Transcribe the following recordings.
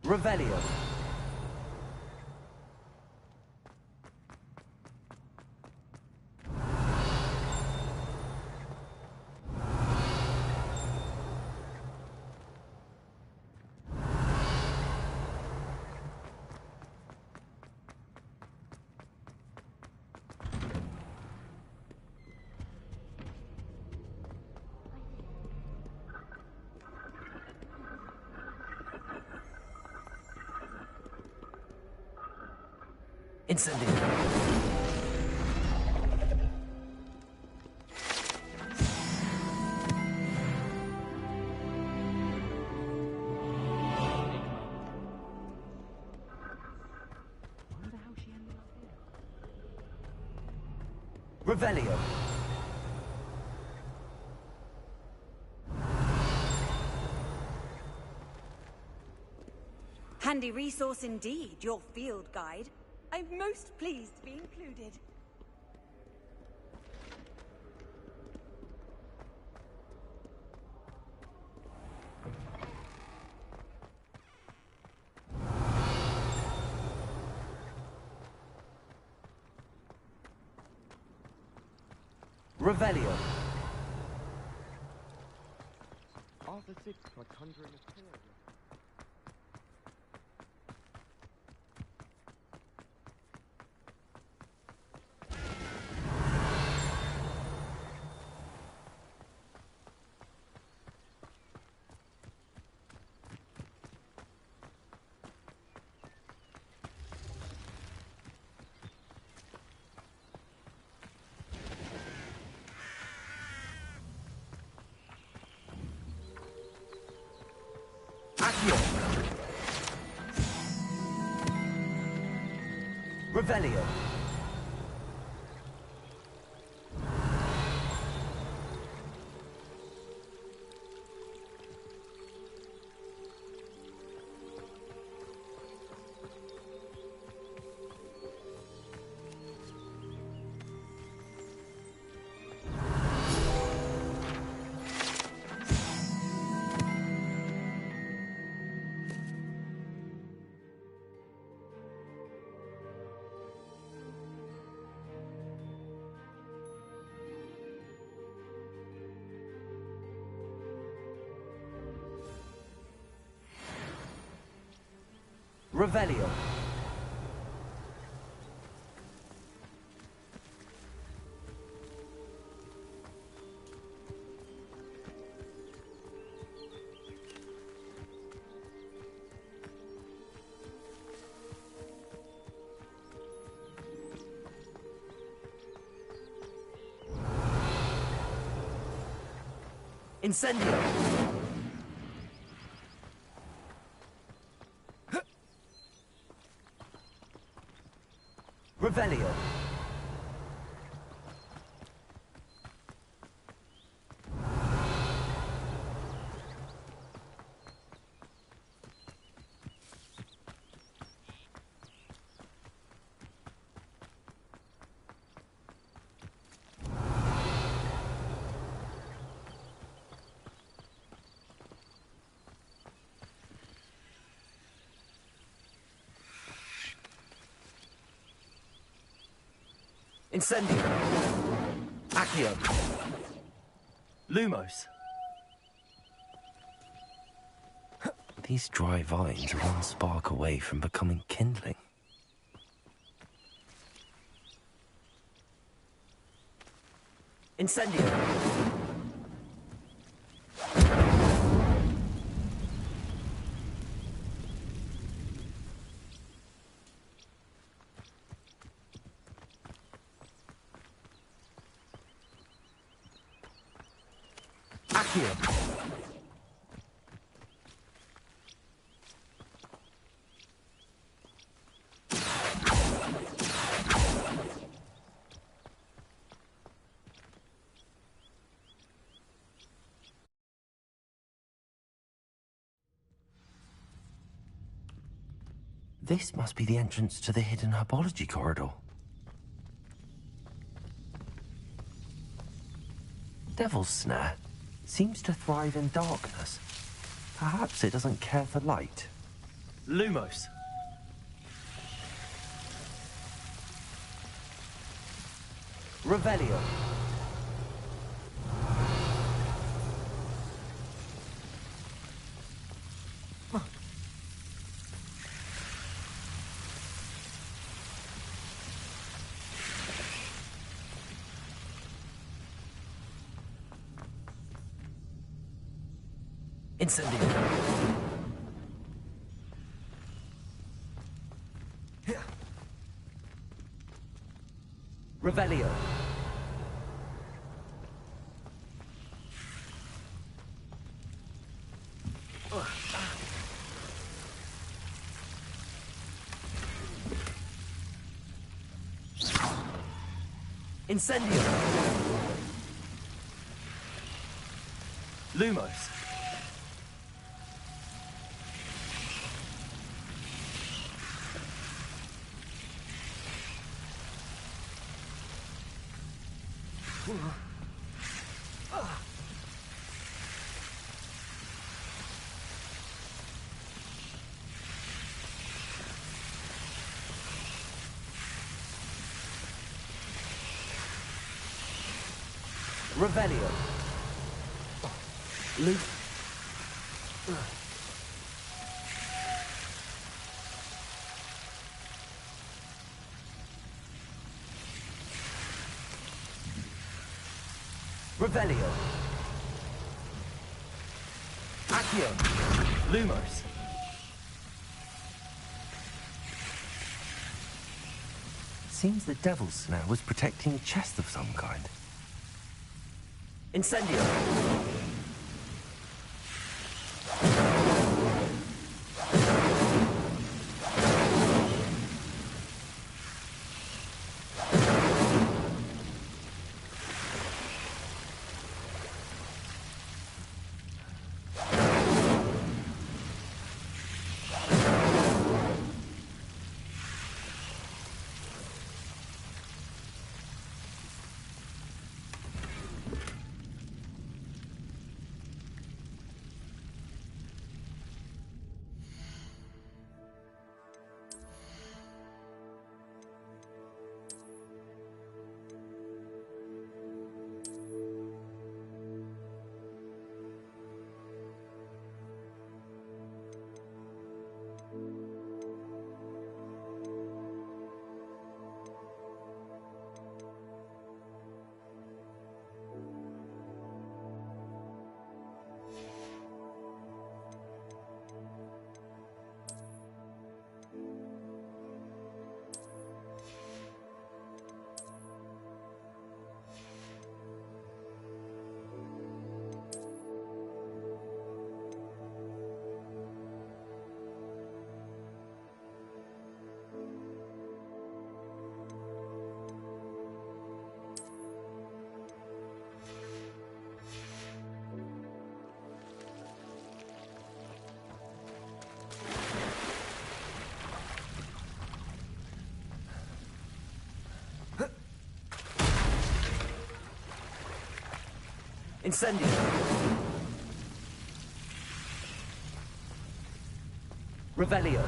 Revelio. Incendio. Wonder how she ended up here. Revelio. Handy resource indeed, your field guide. I'm most pleased to be included. Revelio. Arthur VI tried conjuring a pillar. Revelio. Revelio. Incendio. Revelio. Incendio. Accio. Lumos. These dry vines are one spark away from becoming kindling. Incendio. Accio. This must be the entrance to the hidden herbology corridor. Devil's Snare seems to thrive in darkness. Perhaps it doesn't care for light. Lumos. Revelio. Incendio. Revelio. Incendio. Lumos. Revelio. Luke. Revelio. Accio. Lumos. Seems the devil's snare was protecting a chest of some kind. Incendio. Incendio. Revelio.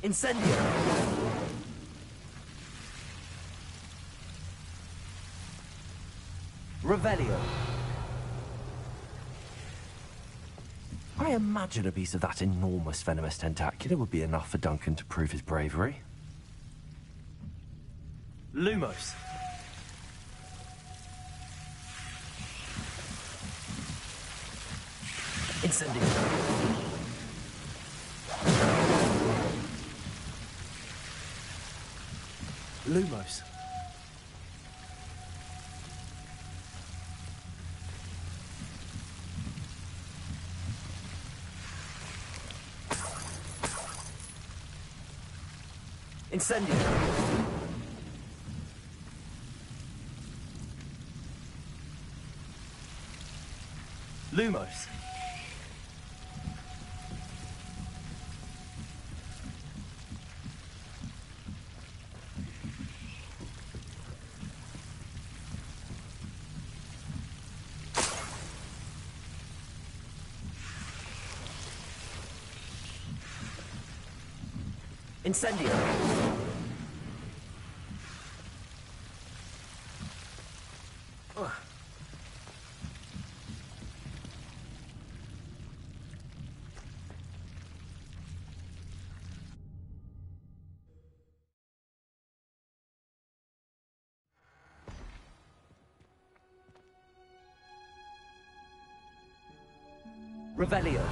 Incendio. Revelio. I imagine a piece of that enormous venomous tentacular would be enough for Duncan to prove his bravery. Lumos. Incendio. Lumos. Incendio. Lumos. Incendio. Revelio.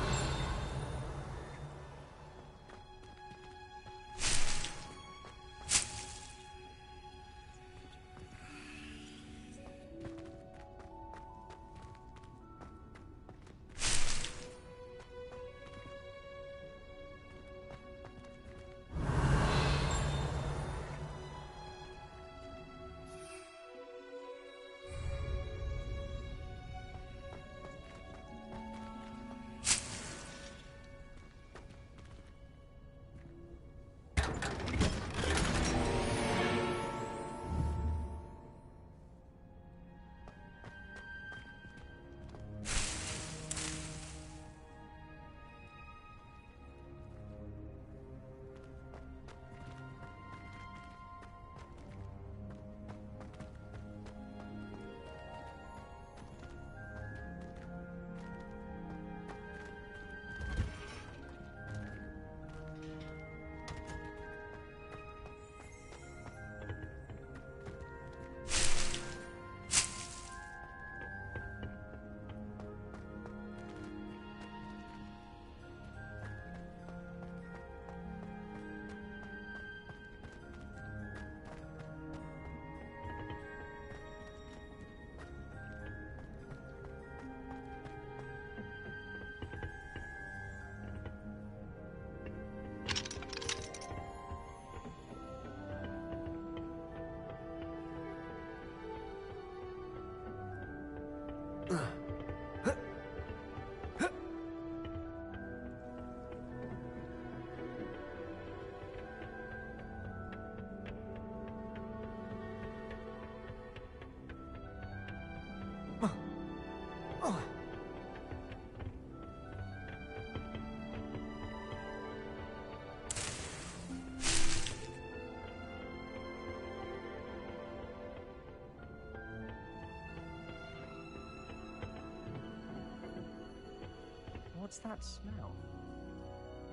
What's that smell?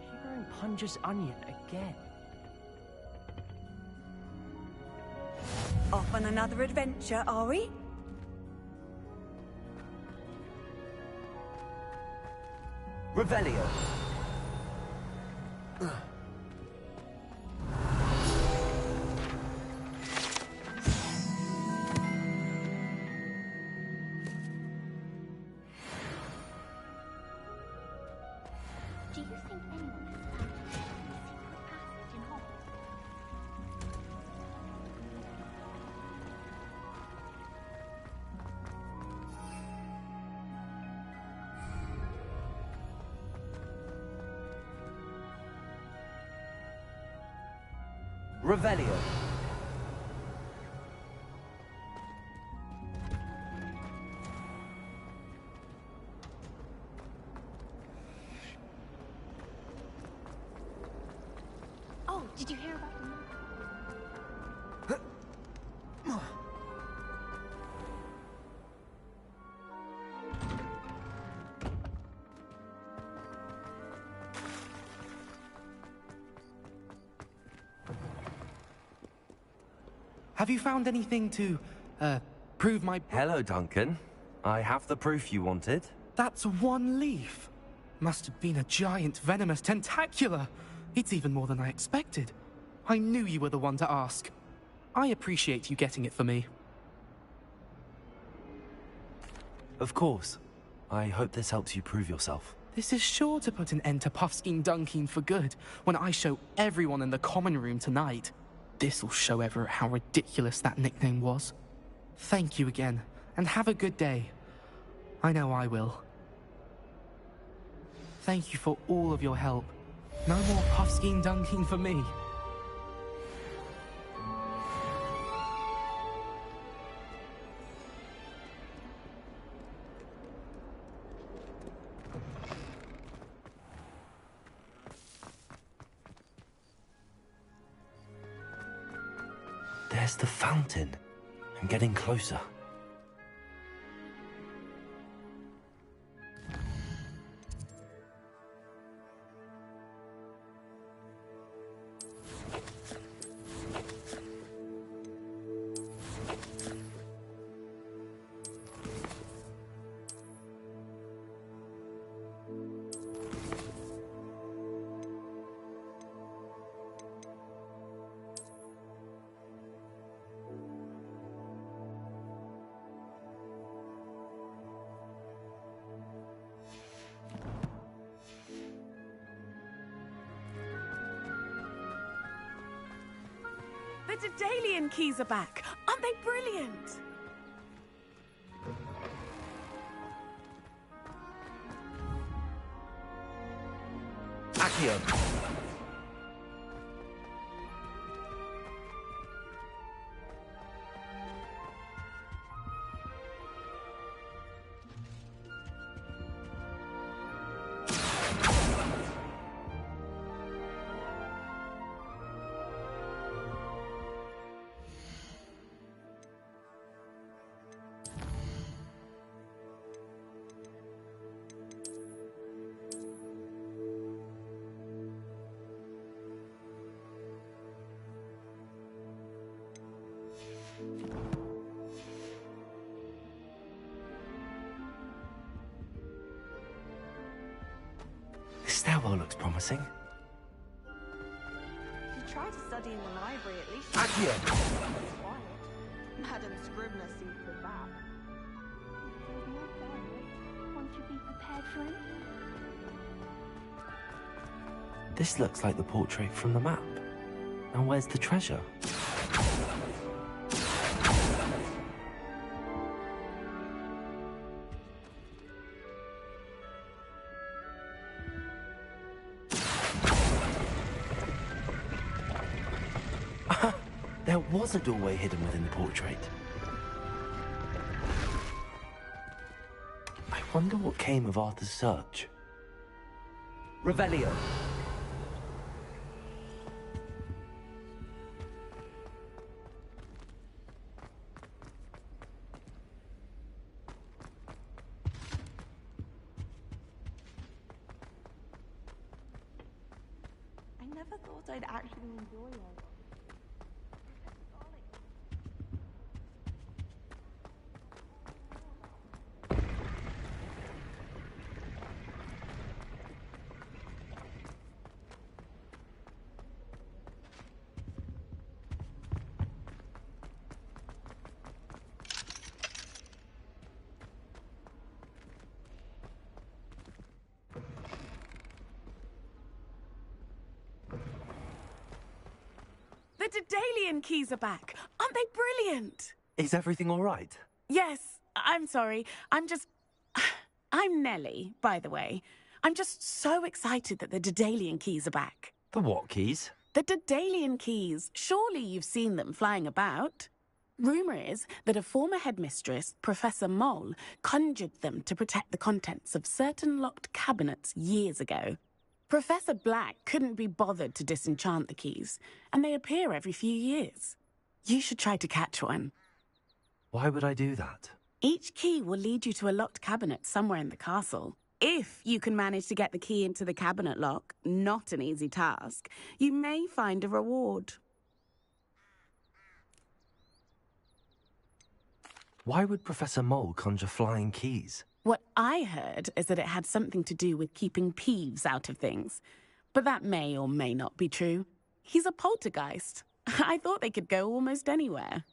Shivering Punja's onion again. Off on another adventure, are we? Revelio. Do you think anyone has found a secret passage in Hogwarts? Revelio. Oh, did you hear about the Have you found anything to, prove my... Hello, Duncan. I have the proof you wanted. That's one leaf. Must have been a giant venomous tentacula. It's even more than I expected. I knew you were the one to ask. I appreciate you getting it for me. Of course. I hope this helps you prove yourself. This is sure to put an end to Puffskein Dunkin for good when I show everyone in the common room tonight. This'll show Everett how ridiculous that nickname was. Thank you again, and have a good day. I know I will. Thank you for all of your help. No more Puffskein Dunkin for me. There's the fountain. I'm getting closer. The Daedalian keys are back. Aren't they brilliant? Accio! This stairwell looks promising. If you try to study in the library, at least Accio! quiet. Madam Scribner sees the that. There's more quiet. Won't you be prepared for him? This looks like the portrait from the map. Now where's the treasure? There was a doorway hidden within the portrait. I wonder what came of Arthur's search. Revelio. I never thought I'd actually enjoy it. The Daedalian keys are back. Aren't they brilliant? Is everything all right? Yes, I'm sorry. I'm Nellie, by the way. I'm just so excited that the Daedalian keys are back. The what keys? The Daedalian keys. Surely you've seen them flying about. Rumour is that a former headmistress, Professor Mole, conjured them to protect the contents of certain locked cabinets years ago. Professor Black couldn't be bothered to disenchant the keys, and they appear every few years. You should try to catch one. Why would I do that? Each key will lead you to a locked cabinet somewhere in the castle. If you can manage to get the key into the cabinet lock, not an easy task, you may find a reward. Why would Professor Mole conjure flying keys? What I heard is that it had something to do with keeping Peeves out of things. But that may or may not be true. He's a poltergeist. I thought they could go almost anywhere.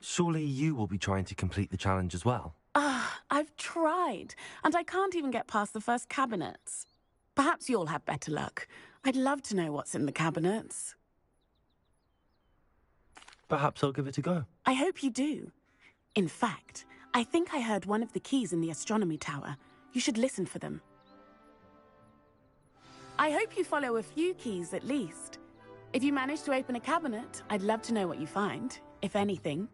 Surely you will be trying to complete the challenge as well. I've tried, and I can't even get past the first cabinets. Perhaps you'll have better luck. I'd love to know what's in the cabinets. Perhaps I'll give it a go. I hope you do. In fact, I think I heard one of the keys in the astronomy tower. You should listen for them. I hope you follow a few keys at least. If you manage to open a cabinet, I'd love to know what you find, if anything.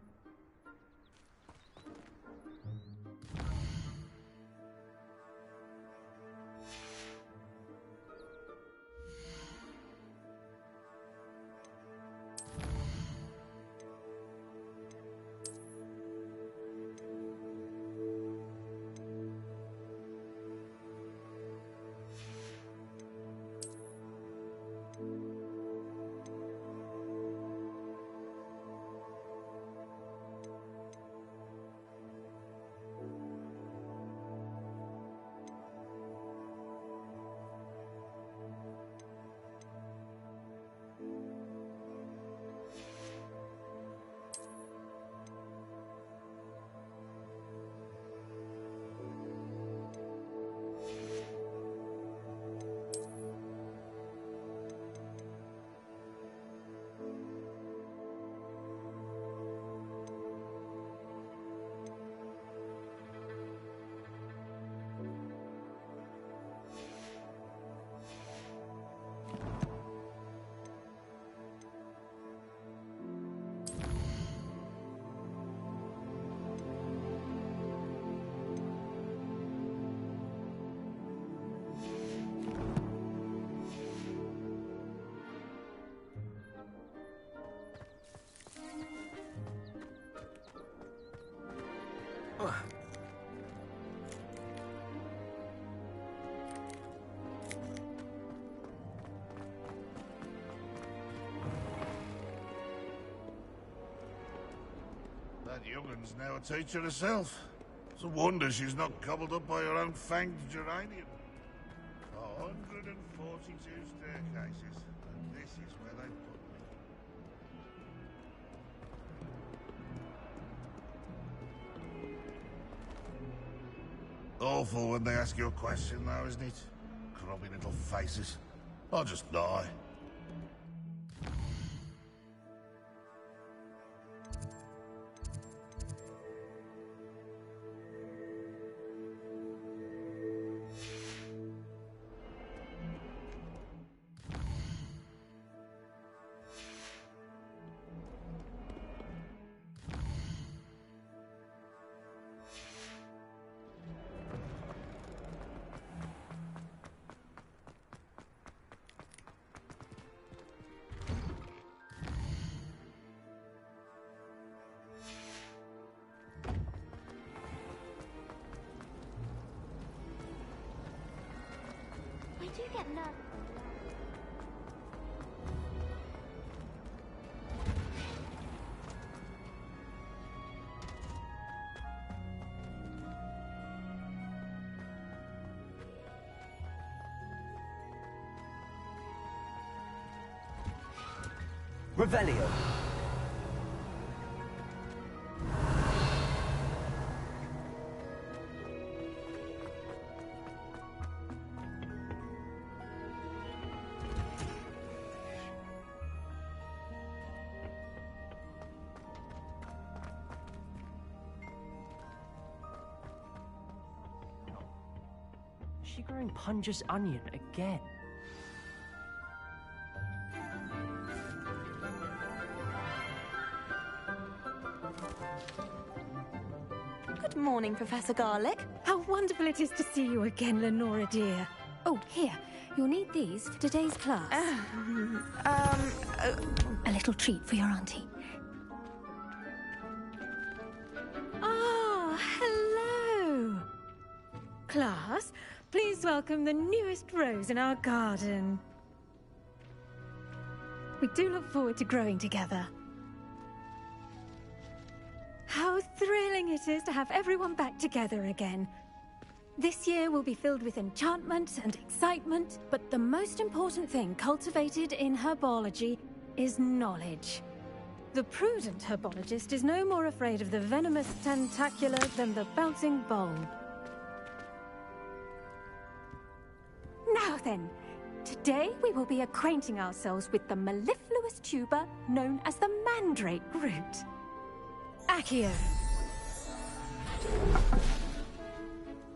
That youngun's now a teacher herself. It's a wonder she's not gobbled up by her own fanged geranium. 142 staircases, and this is where they put me. Awful when they ask you a question, though, isn't it? Grubby little faces. I'll just die. I do get nervous. Revelio. Is she growing Punja's onion again? Good morning, Professor Garlic. How wonderful it is to see you again, Lenora dear. Oh, here. You'll need these for today's class. A little treat for your auntie. Ah, hello. Class, please welcome the newest rose in our garden. We do look forward to growing together. How thrilling it is to have everyone back together again. This year will be filled with enchantment and excitement, but the most important thing cultivated in herbology is knowledge. The prudent herbologist is no more afraid of the venomous tentacular than the bouncing bulb. Now then, today we will be acquainting ourselves with the mellifluous tuber known as the mandrake root. Accio.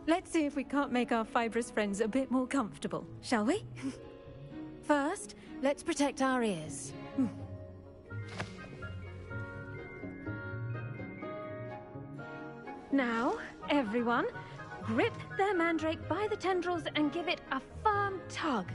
Let's see if we can't make our fibrous friends a bit more comfortable, shall we? First, let's protect our ears. Now, everyone, grip their mandrake by the tendrils and give it a firm tug.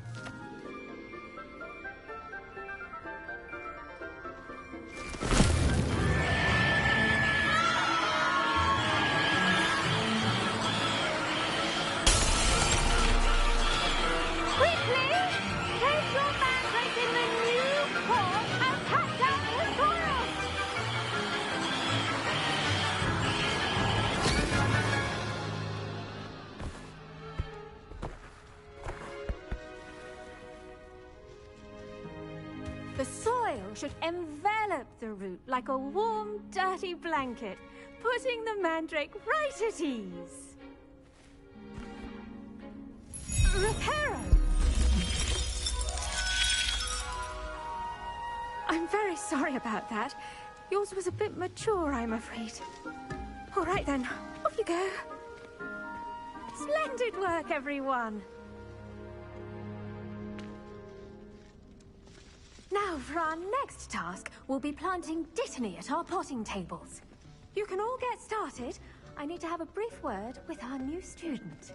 The soil should envelop the root like a warm, dirty blanket, putting the mandrake right at ease. Reparo! I'm very sorry about that. Yours was a bit mature, I'm afraid. All right then, off you go. Splendid work, everyone! Now, for our next task, we'll be planting Dittany at our potting tables. You can all get started. I need to have a brief word with our new student.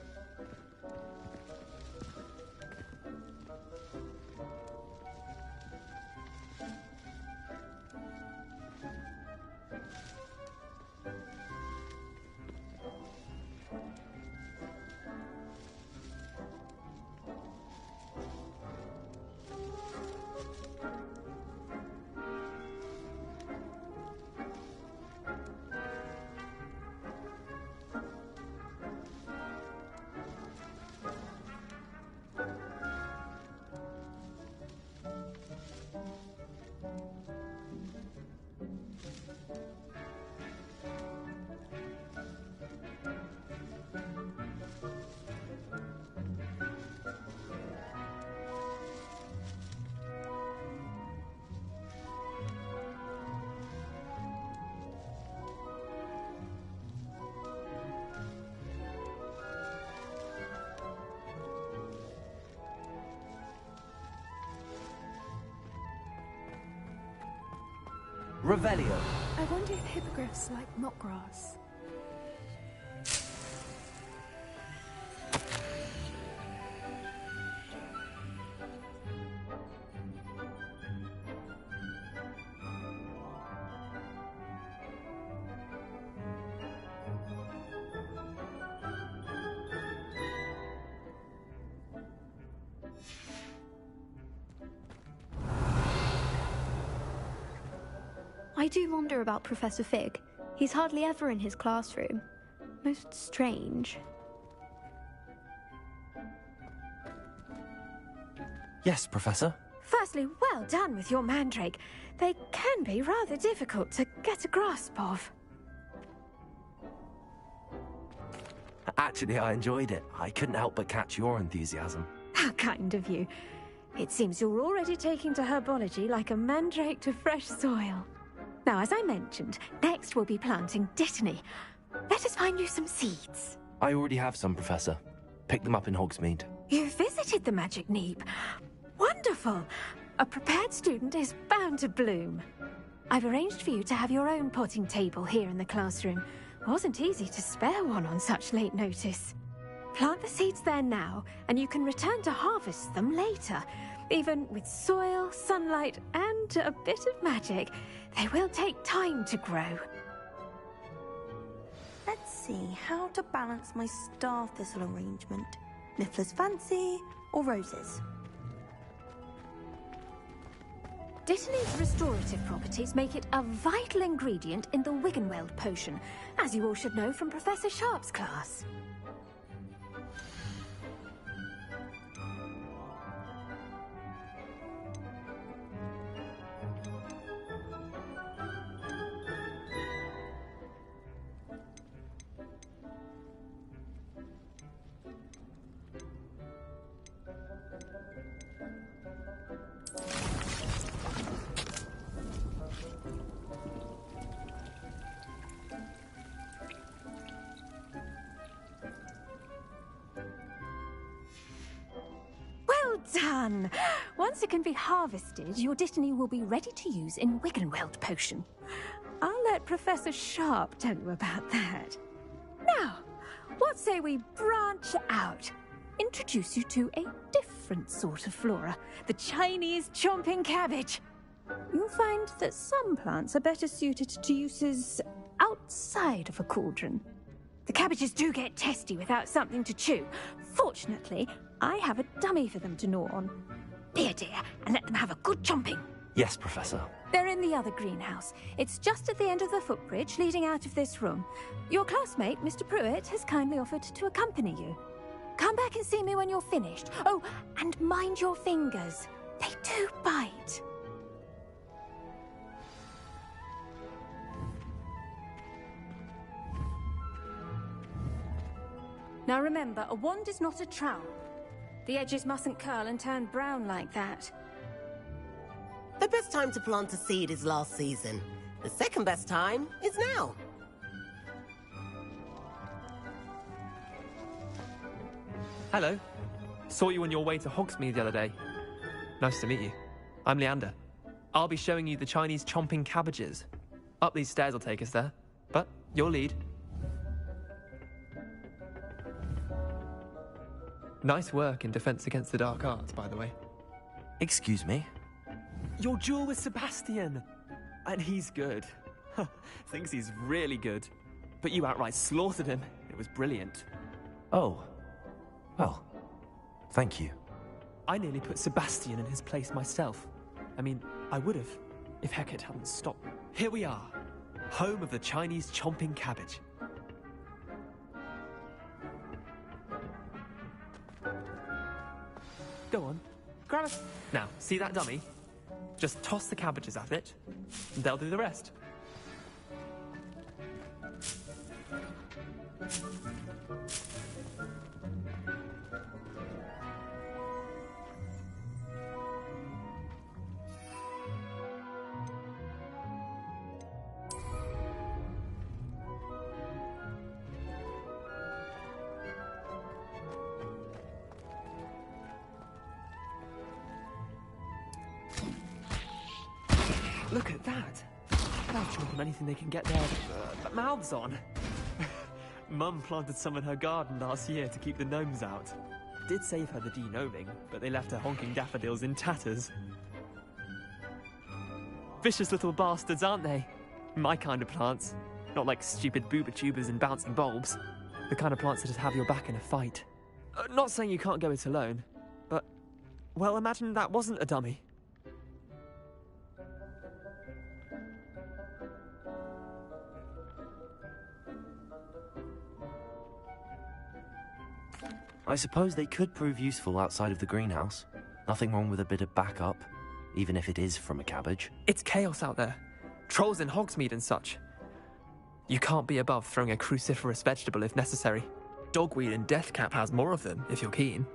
Revelio. I wonder if hippogriffs like mock grass. I do wonder about Professor Fig. He's hardly ever in his classroom. Most strange. Yes, Professor? Firstly, well done with your mandrake. They can be rather difficult to get a grasp of. Actually, I enjoyed it. I couldn't help but catch your enthusiasm. How kind of you. It seems you're already taking to herbology like a mandrake to fresh soil. Now, as I mentioned, next we'll be planting Dittany. Let us find you some seeds. I already have some, Professor. Picked them up in Hogsmeade. You visited the Magic Neep. Wonderful! A prepared student is bound to bloom. I've arranged for you to have your own potting table here in the classroom. Wasn't easy to spare one on such late notice. Plant the seeds there now, and you can return to harvest them later. Even with soil, sunlight, and a bit of magic, they will take time to grow. Let's see how to balance my star thistle arrangement. Niffler's Fancy or roses? Dittany's restorative properties make it a vital ingredient in the Wiggenweld potion, as you all should know from Professor Sharp's class. Done! Once it can be harvested, your Dittany will be ready to use in Wiggenweld potion. I'll let Professor Sharp tell you about that. Now, what say we branch out? Introduce you to a different sort of flora, the Chinese chomping cabbage. You'll find that some plants are better suited to uses outside of a cauldron. The cabbages do get testy without something to chew. Fortunately, I have a dummy for them to gnaw on. Be a dear, and let them have a good chomping. Yes, Professor. They're in the other greenhouse. It's just at the end of the footbridge leading out of this room. Your classmate, Mr. Pruitt, has kindly offered to accompany you. Come back and see me when you're finished. Oh, and mind your fingers. They do bite. Now remember, a wand is not a trowel. The edges mustn't curl and turn brown like that. The best time to plant a seed is last season. The second best time is now. Hello. Saw you on your way to Hogsmeade the other day. Nice to meet you. I'm Leander. I'll be showing you the Chinese chomping cabbages. Up these stairs will take us there, but your lead. Nice work in Defense Against the Dark Arts, by the way. Excuse me? Your duel with Sebastian! And he's good. Thinks he's really good. But you outright slaughtered him. It was brilliant. Oh. Well, thank you. I nearly put Sebastian in his place myself. I mean, I would have, if Hecate hadn't stopped. Here we are, home of the Chinese chomping cabbage. Go on, grab it. Now, see that dummy? Just toss the cabbages at it, and they'll do the rest. Look at that. They'll chomp on anything they can get their mouths on. Mum planted some in her garden last year to keep the gnomes out. Did save her the de-gnoming, but they left her honking daffodils in tatters. Vicious little bastards, aren't they? My kind of plants. Not like stupid booba tubers and bouncing bulbs. The kind of plants that just have your back in a fight. Not saying you can't go it alone, but, well, imagine that wasn't a dummy. I suppose they could prove useful outside of the greenhouse. Nothing wrong with a bit of backup, even if it is from a cabbage. It's chaos out there. Trolls in Hogsmeade and such. You can't be above throwing a cruciferous vegetable if necessary. Dogweed and deathcap has more of them, if you're keen.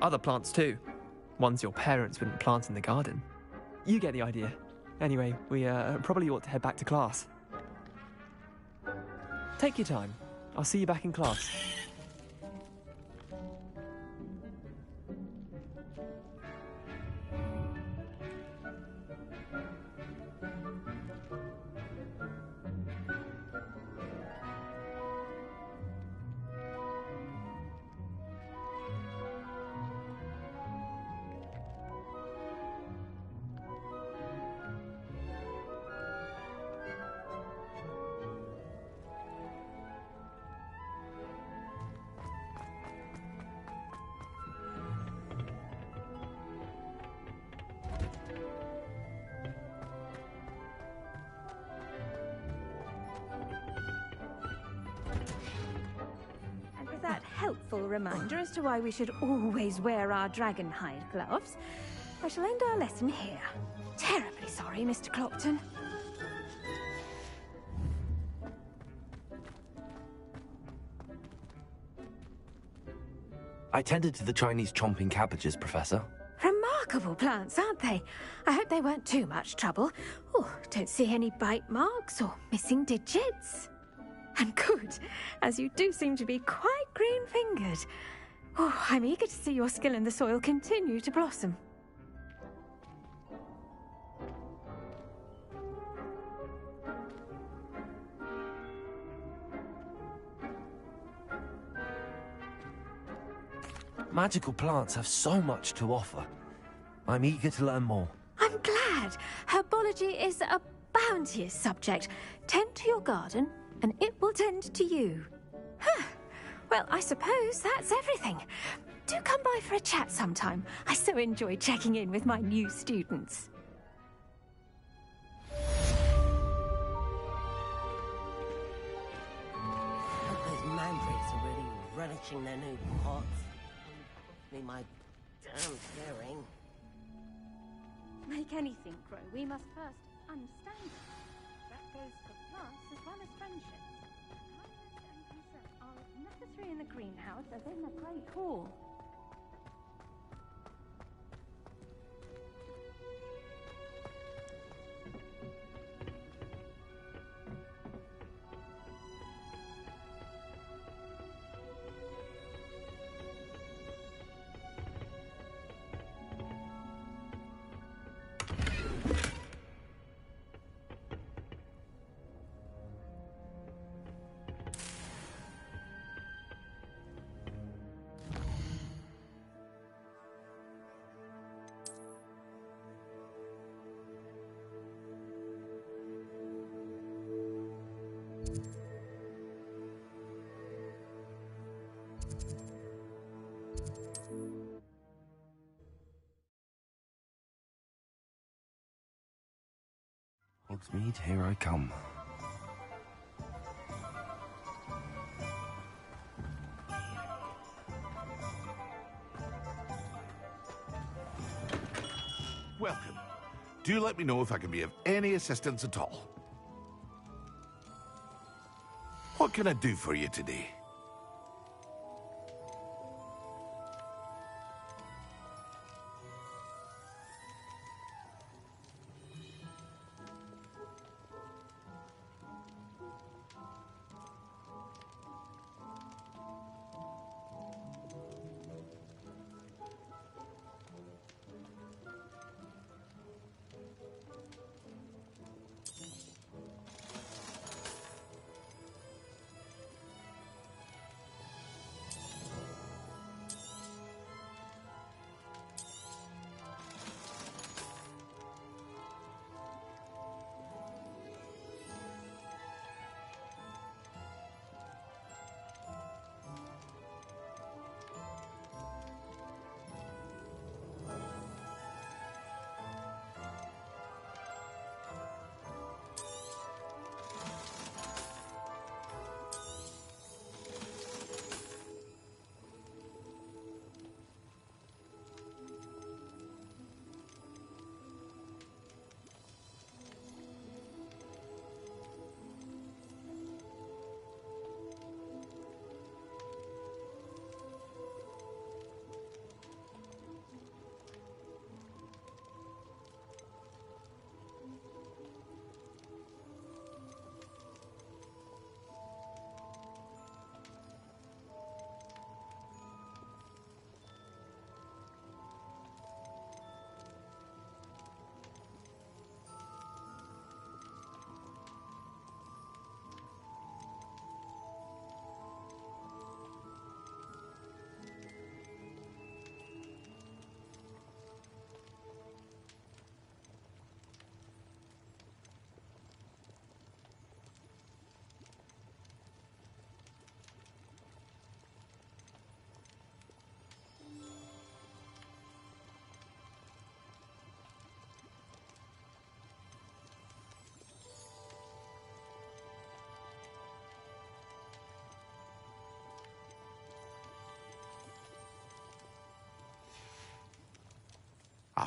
Other plants too. Ones your parents wouldn't plant in the garden. You get the idea. Anyway, we probably ought to head back to class. Take your time. I'll see you back in class. Helpful reminder as to why we should always wear our dragon hide gloves. I shall end our lesson here. Terribly sorry, Mr. Clopton. I tended to the Chinese chomping cabbages, Professor. Remarkable plants, aren't they? I hope they weren't too much trouble. Oh, don't see any bite marks or missing digits. And good, as you do seem to be quite green-fingered. Oh, I'm eager to see your skill in the soil continue to blossom. Magical plants have so much to offer. I'm eager to learn more. I'm glad. Herbology is a bounteous subject. Tend to your garden, and it will tend to you. Huh. Well, I suppose that's everything. Do come by for a chat sometime. I so enjoy checking in with my new students. Those mandrakes are really relishing their new pots. Be my damn hearing. Make anything grow, we must first understand it. That goes for plants as well as friendships. Kindness and concern are as necessary in the greenhouse as in the Great Hall. Hogsmeade, here I come. Welcome. Do let me know if I can be of any assistance at all. What can I do for you today?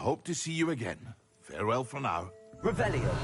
hope to see you again. Farewell for now. Revelio.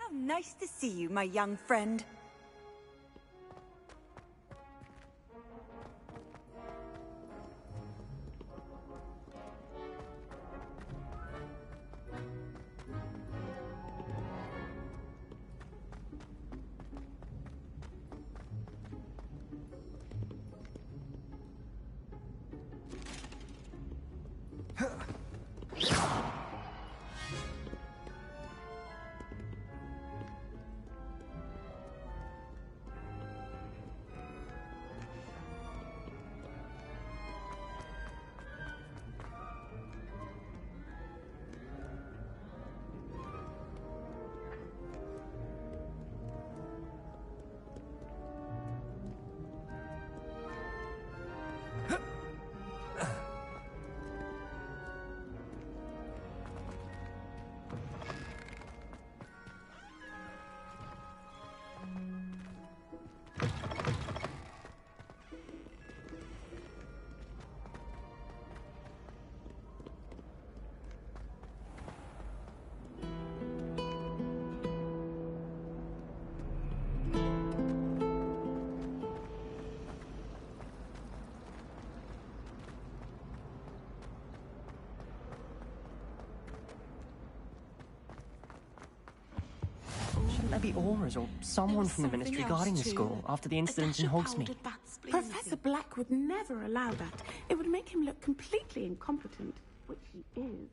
How nice to see you, my young friend. Shouldn't there be auras or someone from the Ministry guarding the school after the incident in Hogsmeade? Professor Black would never allow that. It would make him look completely incompetent, which he is.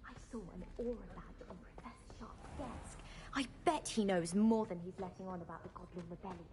I saw an aura badge on Professor Sharp's desk. I bet he knows more than he's letting on about the Godling Rebellion.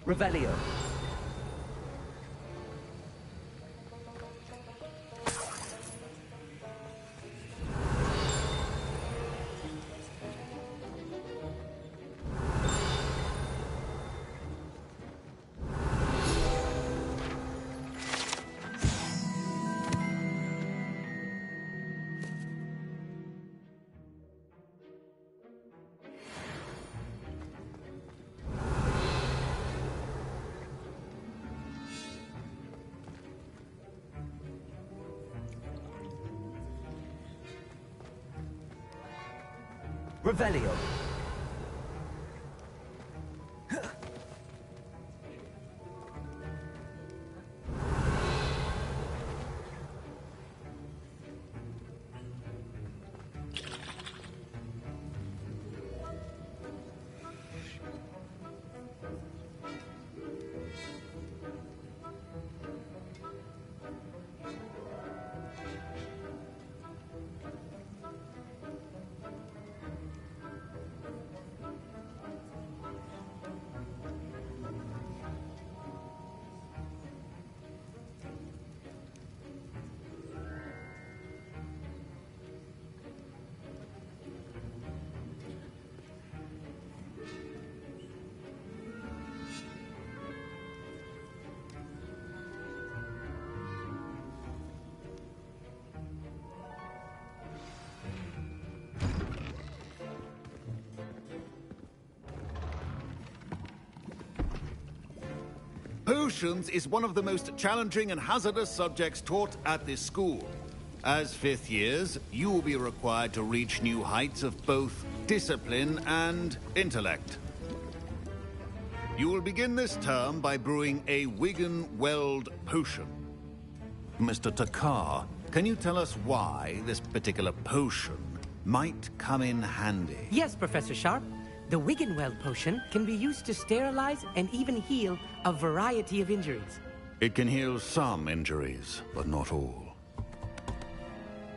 Revelio. Revelio. Potions is one of the most challenging and hazardous subjects taught at this school. As fifth years, you will be required to reach new heights of both discipline and intellect. You will begin this term by brewing a Wigan-Weld potion. Mr. Takar, can you tell us why this particular potion might come in handy? Yes, Professor Sharp. The Wigan-Weld potion can be used to sterilize and even heal a variety of injuries. It can heal some injuries, but not all.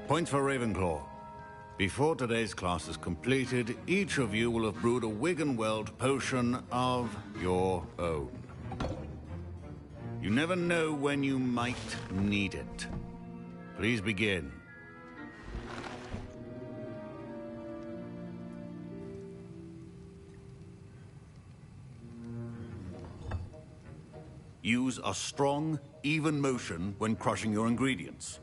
Points for Ravenclaw. Before today's class is completed, each of you will have brewed a Wigan-Weld potion of your own. You never know when you might need it. Please begin. Use a strong, even motion when crushing your ingredients.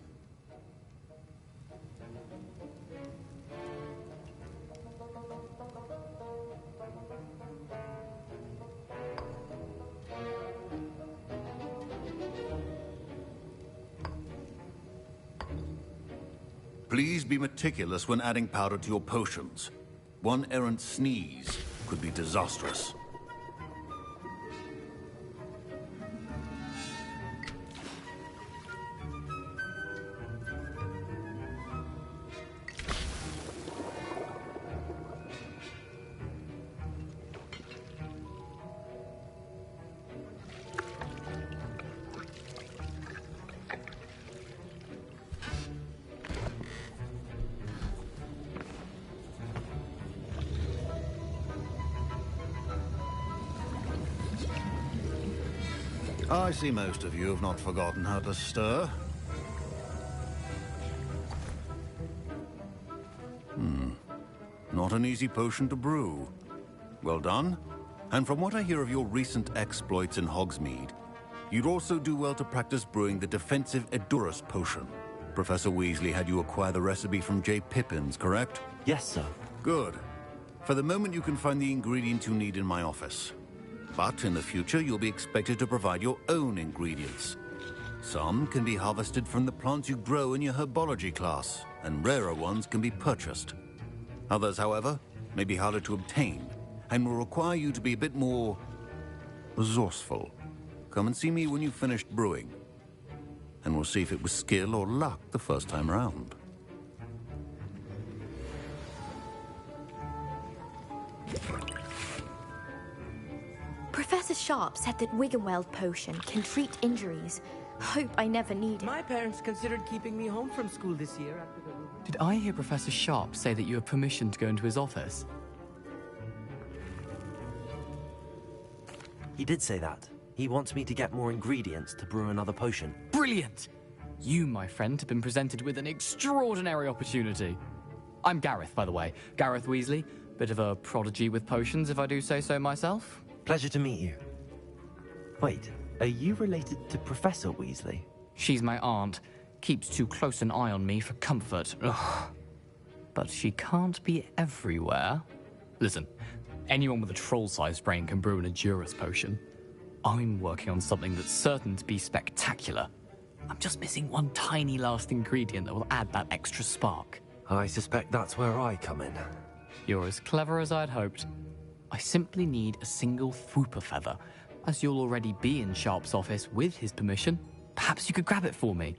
Please be meticulous when adding powder to your potions. One errant sneeze could be disastrous. I see most of you have not forgotten how to stir. Not an easy potion to brew. Well done. And from what I hear of your recent exploits in Hogsmeade, you'd also do well to practice brewing the defensive Edurus potion. Professor Weasley had you acquire the recipe from J. Pippins, correct? Yes, sir. Good. For the moment, you can find the ingredients you need in my office. But in the future, you'll be expected to provide your own ingredients. Some can be harvested from the plants you grow in your herbology class, and rarer ones can be purchased. Others, however, may be harder to obtain, and will require you to be a bit more resourceful. Come and see me when you've finished brewing, and we'll see if it was skill or luck the first time round. Professor Sharp said that Wigan-Weld potion can treat injuries. Hope I never need it. My parents considered keeping me home from school this year after the... Did I hear Professor Sharp say that you have permission to go into his office? He did say that. He wants me to get more ingredients to brew another potion. Brilliant! You, my friend, have been presented with an extraordinary opportunity. I'm Gareth, by the way. Gareth Weasley. Bit of a prodigy with potions, if I do say so myself. Pleasure to meet you. Wait, are you related to Professor Weasley? She's my aunt. Keeps too close an eye on me for comfort. Ugh. But she can't be everywhere. Listen, anyone with a troll-sized brain can brew an Edurus potion. I'm working on something that's certain to be spectacular. I'm just missing one tiny last ingredient that will add that extra spark. I suspect that's where I come in. You're as clever as I'd hoped. I simply need a single Fwooper feather. As you'll already be in Sharp's office with his permission, perhaps you could grab it for me.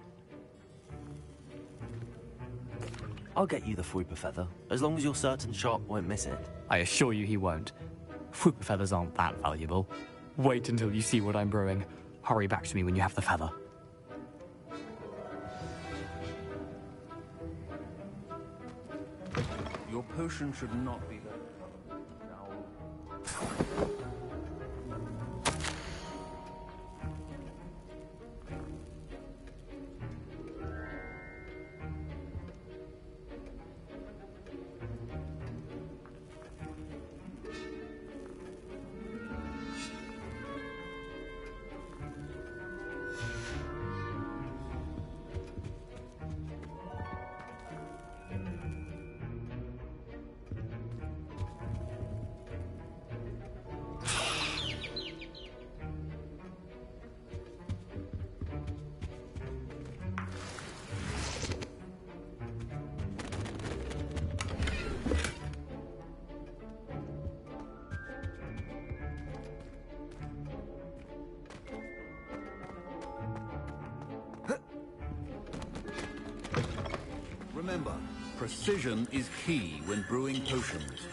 I'll get you the Fwooper feather, as long as you're certain Sharp won't miss it. I assure you he won't. Fwooper feathers aren't that valuable. Wait until you see what I'm brewing. Hurry back to me when you have the feather. Your potion should not be there. Remember, precision is key when brewing potions.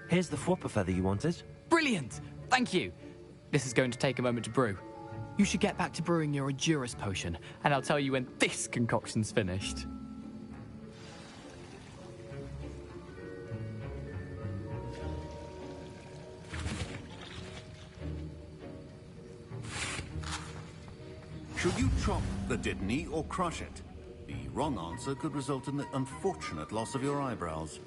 Here's the Fwooper feather you wanted. Brilliant! Thank you! This is going to take a moment to brew. You should get back to brewing your Edurus potion, and I'll tell you when this concoction's finished. Should you chop the Dittany or crush it? The wrong answer could result in the unfortunate loss of your eyebrows.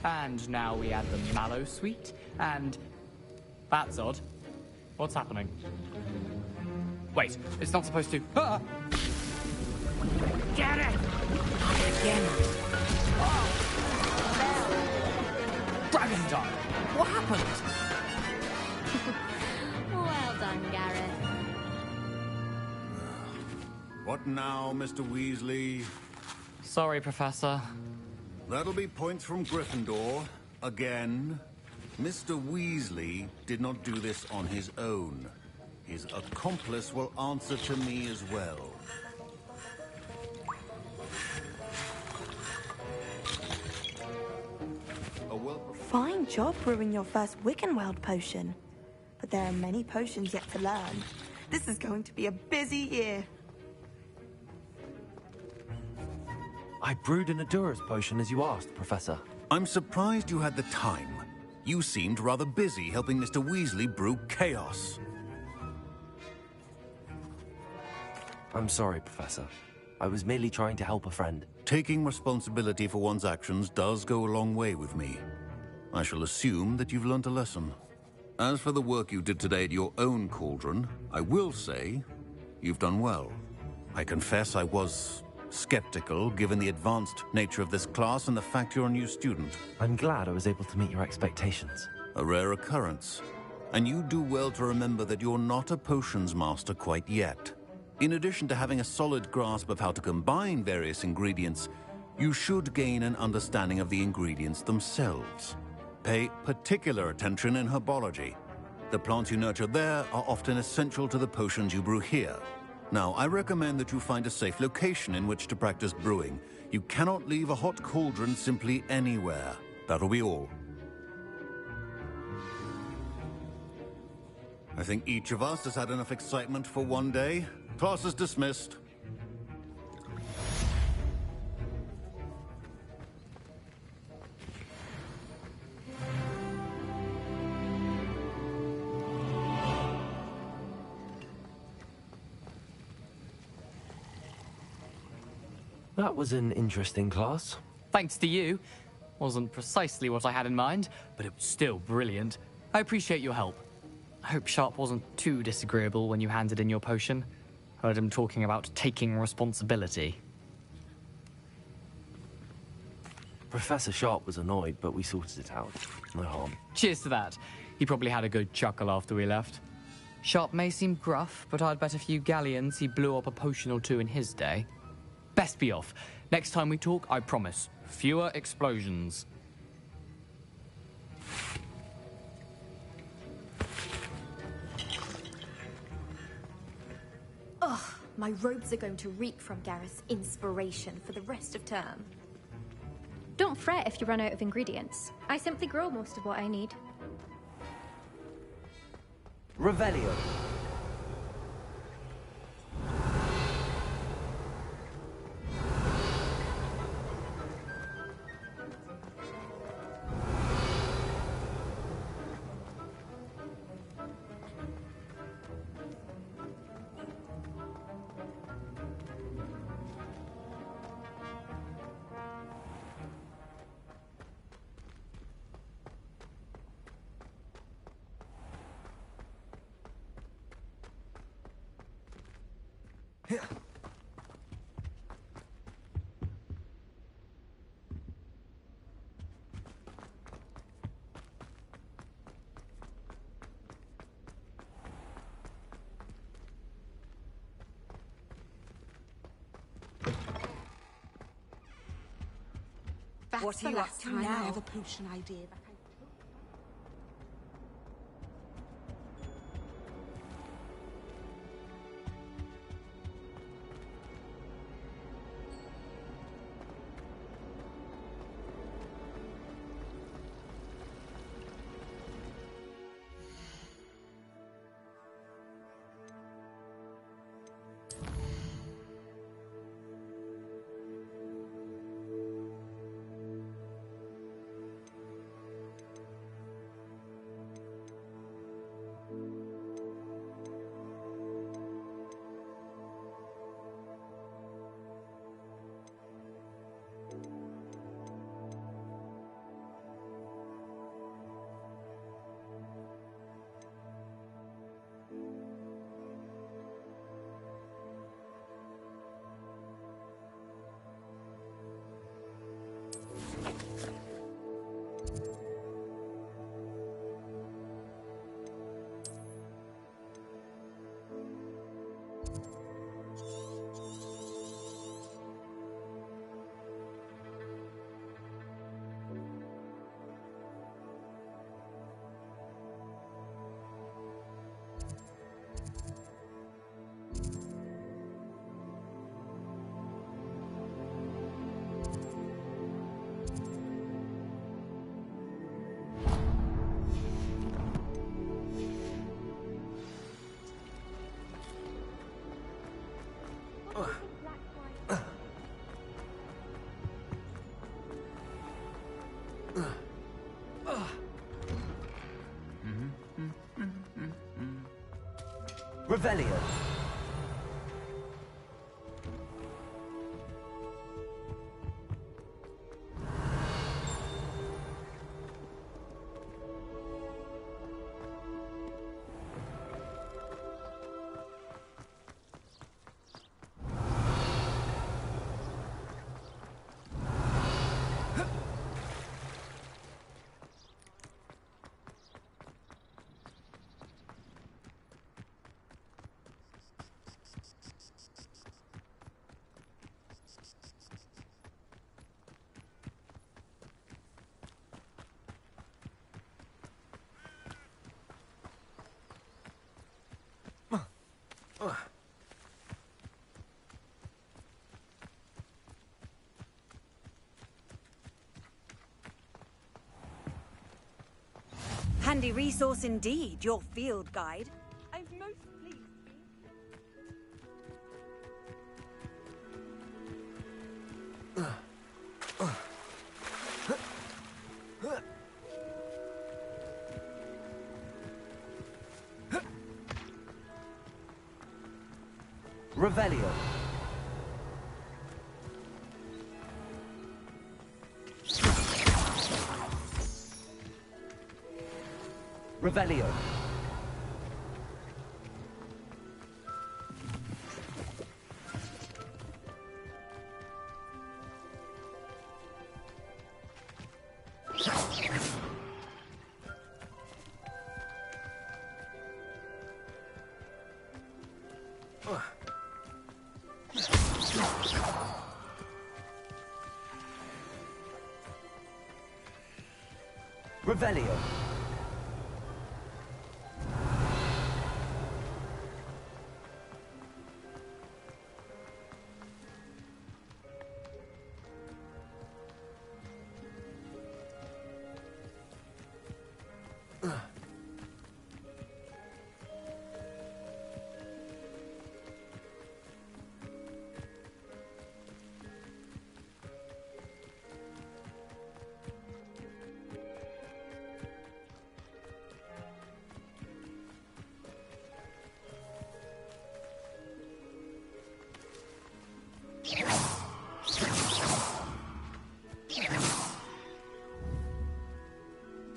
And now we add the mallow sweet, and... That's odd. What's happening? Wait, it's not supposed to... Ah! Get it! Again. Dragon Dart! What happened? Well done, Gareth. What now, Mr. Weasley? Sorry, Professor. That'll be points from Gryffindor. Again. Mr. Weasley did not do this on his own. His accomplice will answer to me as well. Fine job brewing your first Wiccanweld potion. But there are many potions yet to learn. This is going to be a busy year. I brewed an Adura's potion as you asked, Professor. I'm surprised you had the time. You seemed rather busy helping Mr. Weasley brew chaos. I'm sorry, Professor. I was merely trying to help a friend. Taking responsibility for one's actions does go a long way with me. I shall assume that you've learnt a lesson. As for the work you did today at your own cauldron, I will say you've done well. I confess I was skeptical, given the advanced nature of this class and the fact you're a new student. I'm glad I was able to meet your expectations. A rare occurrence. And you do well to remember that you're not a potions master quite yet. In addition to having a solid grasp of how to combine various ingredients, you should gain an understanding of the ingredients themselves. Pay particular attention in herbology. The plants you nurture there are often essential to the potions you brew here. Now, I recommend that you find a safe location in which to practice brewing. You cannot leave a hot cauldron simply anywhere. That'll be all. I think each of us has had enough excitement for one day. Class is dismissed. That was an interesting class. Thanks to you. Wasn't precisely what I had in mind, but it was still brilliant. I appreciate your help. I hope Sharp wasn't too disagreeable when you handed in your potion. Heard him talking about taking responsibility. Professor Sharp was annoyed, but we sorted it out. No harm. Cheers to that. He probably had a good chuckle after we left. Sharp may seem gruff, but I'd bet a few galleons he blew up a potion or two in his day. Best be off. Next time we talk, I promise, fewer explosions. Ugh, my robes are going to reek from Gareth's inspiration for the rest of term. Don't fret if you run out of ingredients. I simply grow most of what I need. Revelio. What are you up to now? I have a potion idea. Revelio. Handy resource indeed, your field guide. I'm most pleased. Revelio. Revelio. Revelio.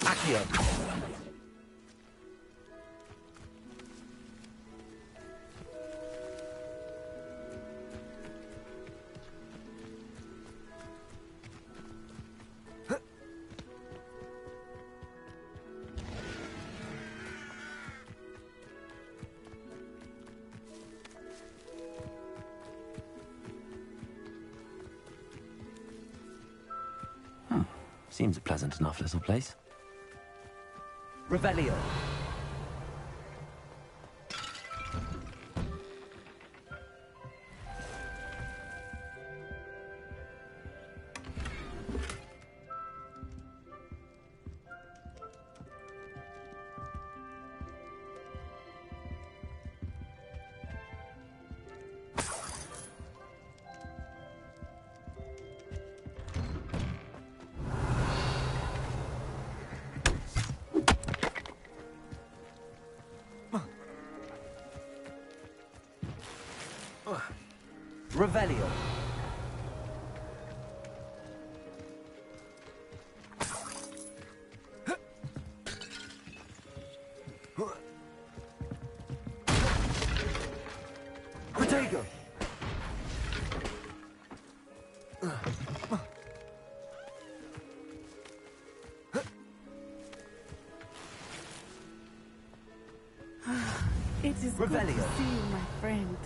Accio. Seems a pleasant enough little place. Revelio. Revelio. Protego. It is good to Revelio. see you, my friend.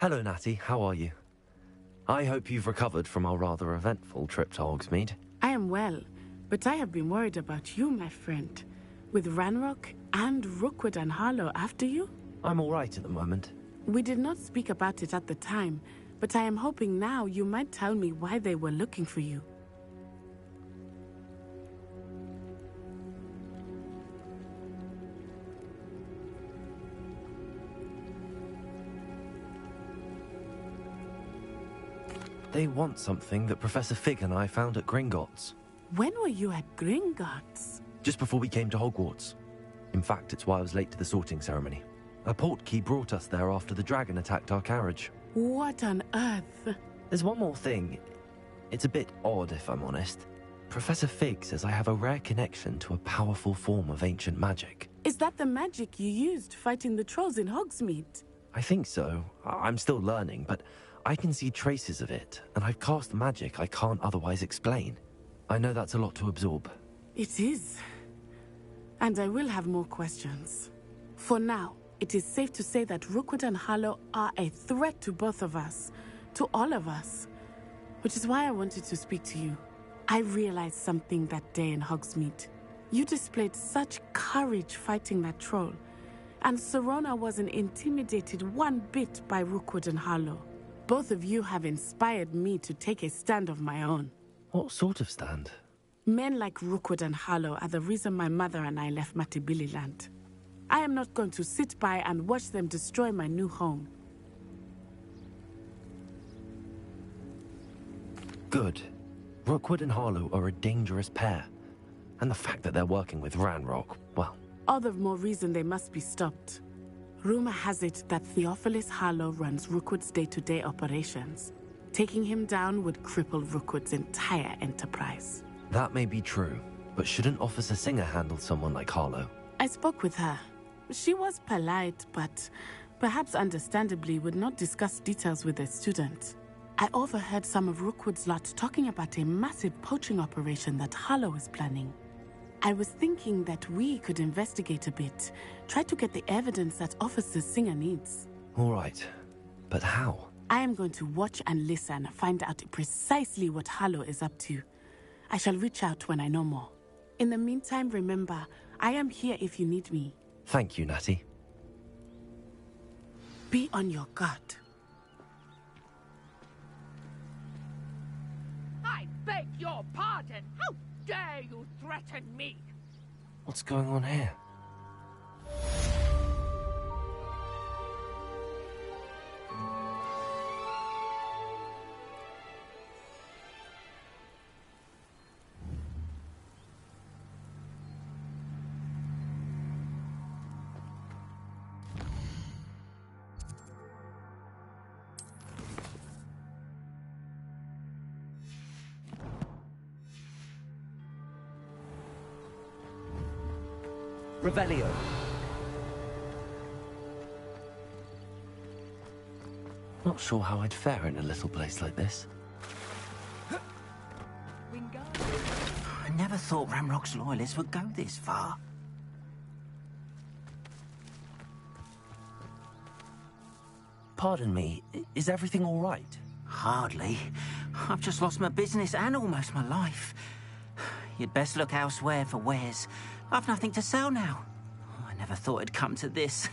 Hello, Natty. How are you? I hope you've recovered from our rather eventful trip to Hogsmeade. I am well, but I have been worried about you, my friend. With Ranrock and Rookwood and Harlow after you? I'm all right at the moment. We did not speak about it at the time, but I am hoping now you might tell me why they were looking for you. They want something that Professor Fig and I found at Gringotts. When were you at Gringotts? Just before we came to Hogwarts. In fact, it's why I was late to the sorting ceremony. A portkey brought us there after the dragon attacked our carriage. What on earth? There's one more thing. It's a bit odd, if I'm honest. Professor Fig says I have a rare connection to a powerful form of ancient magic. Is that the magic you used fighting the trolls in Hogsmeade? I think so. I'm still learning, but I can see traces of it, and I've cast magic I can't otherwise explain. I know that's a lot to absorb. It is. And I will have more questions. For now, it is safe to say that Rookwood and Harlow are a threat to both of us, to all of us. Which is why I wanted to speak to you. I realized something that day in Hogsmeade. You displayed such courage fighting that troll, and Serona wasn't intimidated one bit by Rookwood and Harlow. Both of you have inspired me to take a stand of my own. What sort of stand? Men like Rookwood and Harlow are the reason my mother and I left Matibili Land. I am not going to sit by and watch them destroy my new home. Good. Rookwood and Harlow are a dangerous pair. And the fact that they're working with Ranrock, well... All the more reason they must be stopped. Rumor has it that Theophilus Harlow runs Rookwood's day-to-day operations. Taking him down would cripple Rookwood's entire enterprise. That may be true, but shouldn't Officer Singer handle someone like Harlow? I spoke with her. She was polite, but perhaps understandably would not discuss details with a student. I overheard some of Rookwood's lot talking about a massive poaching operation that Harlow is planning. I was thinking that we could investigate a bit, try to get the evidence that Officer Singer needs. All right, but how? I am going to watch and listen, find out precisely what Harlow is up to. I shall reach out when I know more. In the meantime, remember, I am here if you need me. Thank you, Natty. Be on your guard. I beg your pardon. How dare you threaten me? What's going on here? Revelio. Not sure how I'd fare in a little place like this. I never thought Ranrock's loyalists would go this far. Pardon me, is everything all right? Hardly. I've just lost my business and almost my life. You'd best look elsewhere for wares. I've nothing to sell now. I never thought it'd come to this.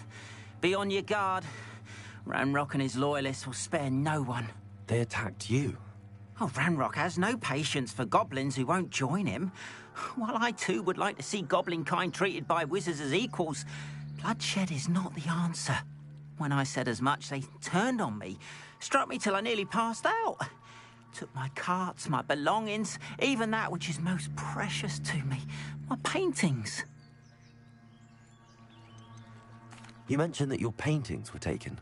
Be on your guard. Ranrock and his loyalists will spare no one. They attacked you? Oh, Ranrock has no patience for goblins who won't join him. While I too would like to see goblin kind treated by wizards as equals, bloodshed is not the answer. When I said as much, they turned on me, struck me till I nearly passed out. Took my carts, my belongings, even that which is most precious to me, my paintings. You mentioned that your paintings were taken.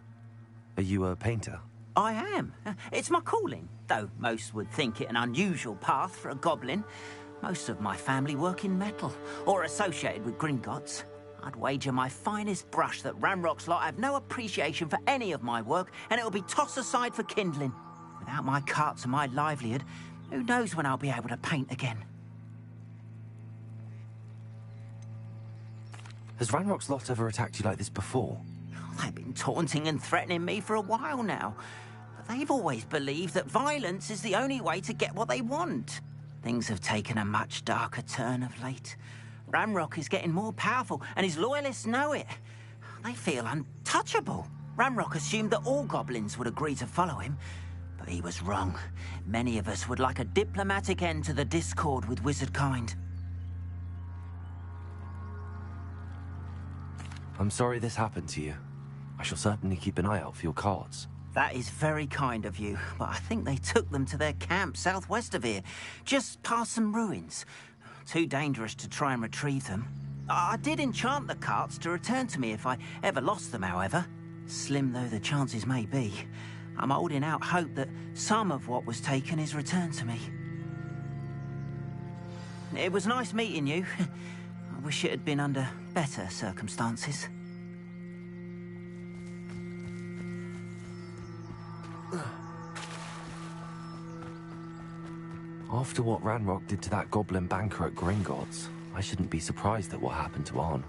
Are you a painter? I am. It's my calling, though most would think it an unusual path for a goblin. Most of my family work in metal, or associated with Gringotts. I'd wager my finest brush that Ranrock's lot have no appreciation for any of my work, and it'll be tossed aside for kindling. Without my carts and my livelihood, who knows when I'll be able to paint again? Has Ranrock's lot ever attacked you like this before? They've been taunting and threatening me for a while now. But they've always believed that violence is the only way to get what they want. Things have taken a much darker turn of late. Ramrock is getting more powerful, and his loyalists know it. They feel untouchable. Ramrock assumed that all goblins would agree to follow him, but he was wrong. Many of us would like a diplomatic end to the discord with wizard kind. I'm sorry this happened to you. I shall certainly keep an eye out for your cards. That is very kind of you, but I think they took them to their camp southwest of here, just past some ruins. Too dangerous to try and retrieve them. I did enchant the carts to return to me if I ever lost them, however. Slim though the chances may be, I'm holding out hope that some of what was taken is returned to me. It was nice meeting you. I wish it had been under better circumstances. After what Ranrock did to that goblin banker at Gringotts, I shouldn't be surprised at what happened to Arn.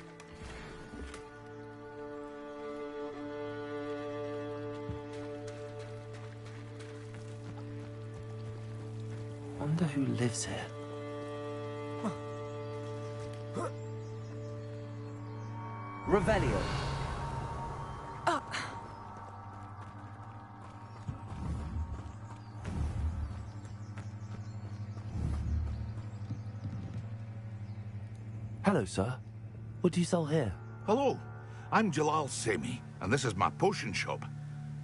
Wonder who lives here. Revelio. Hello, sir. What do you sell here? Hello, I'm Jalal Semi, and this is my potion shop.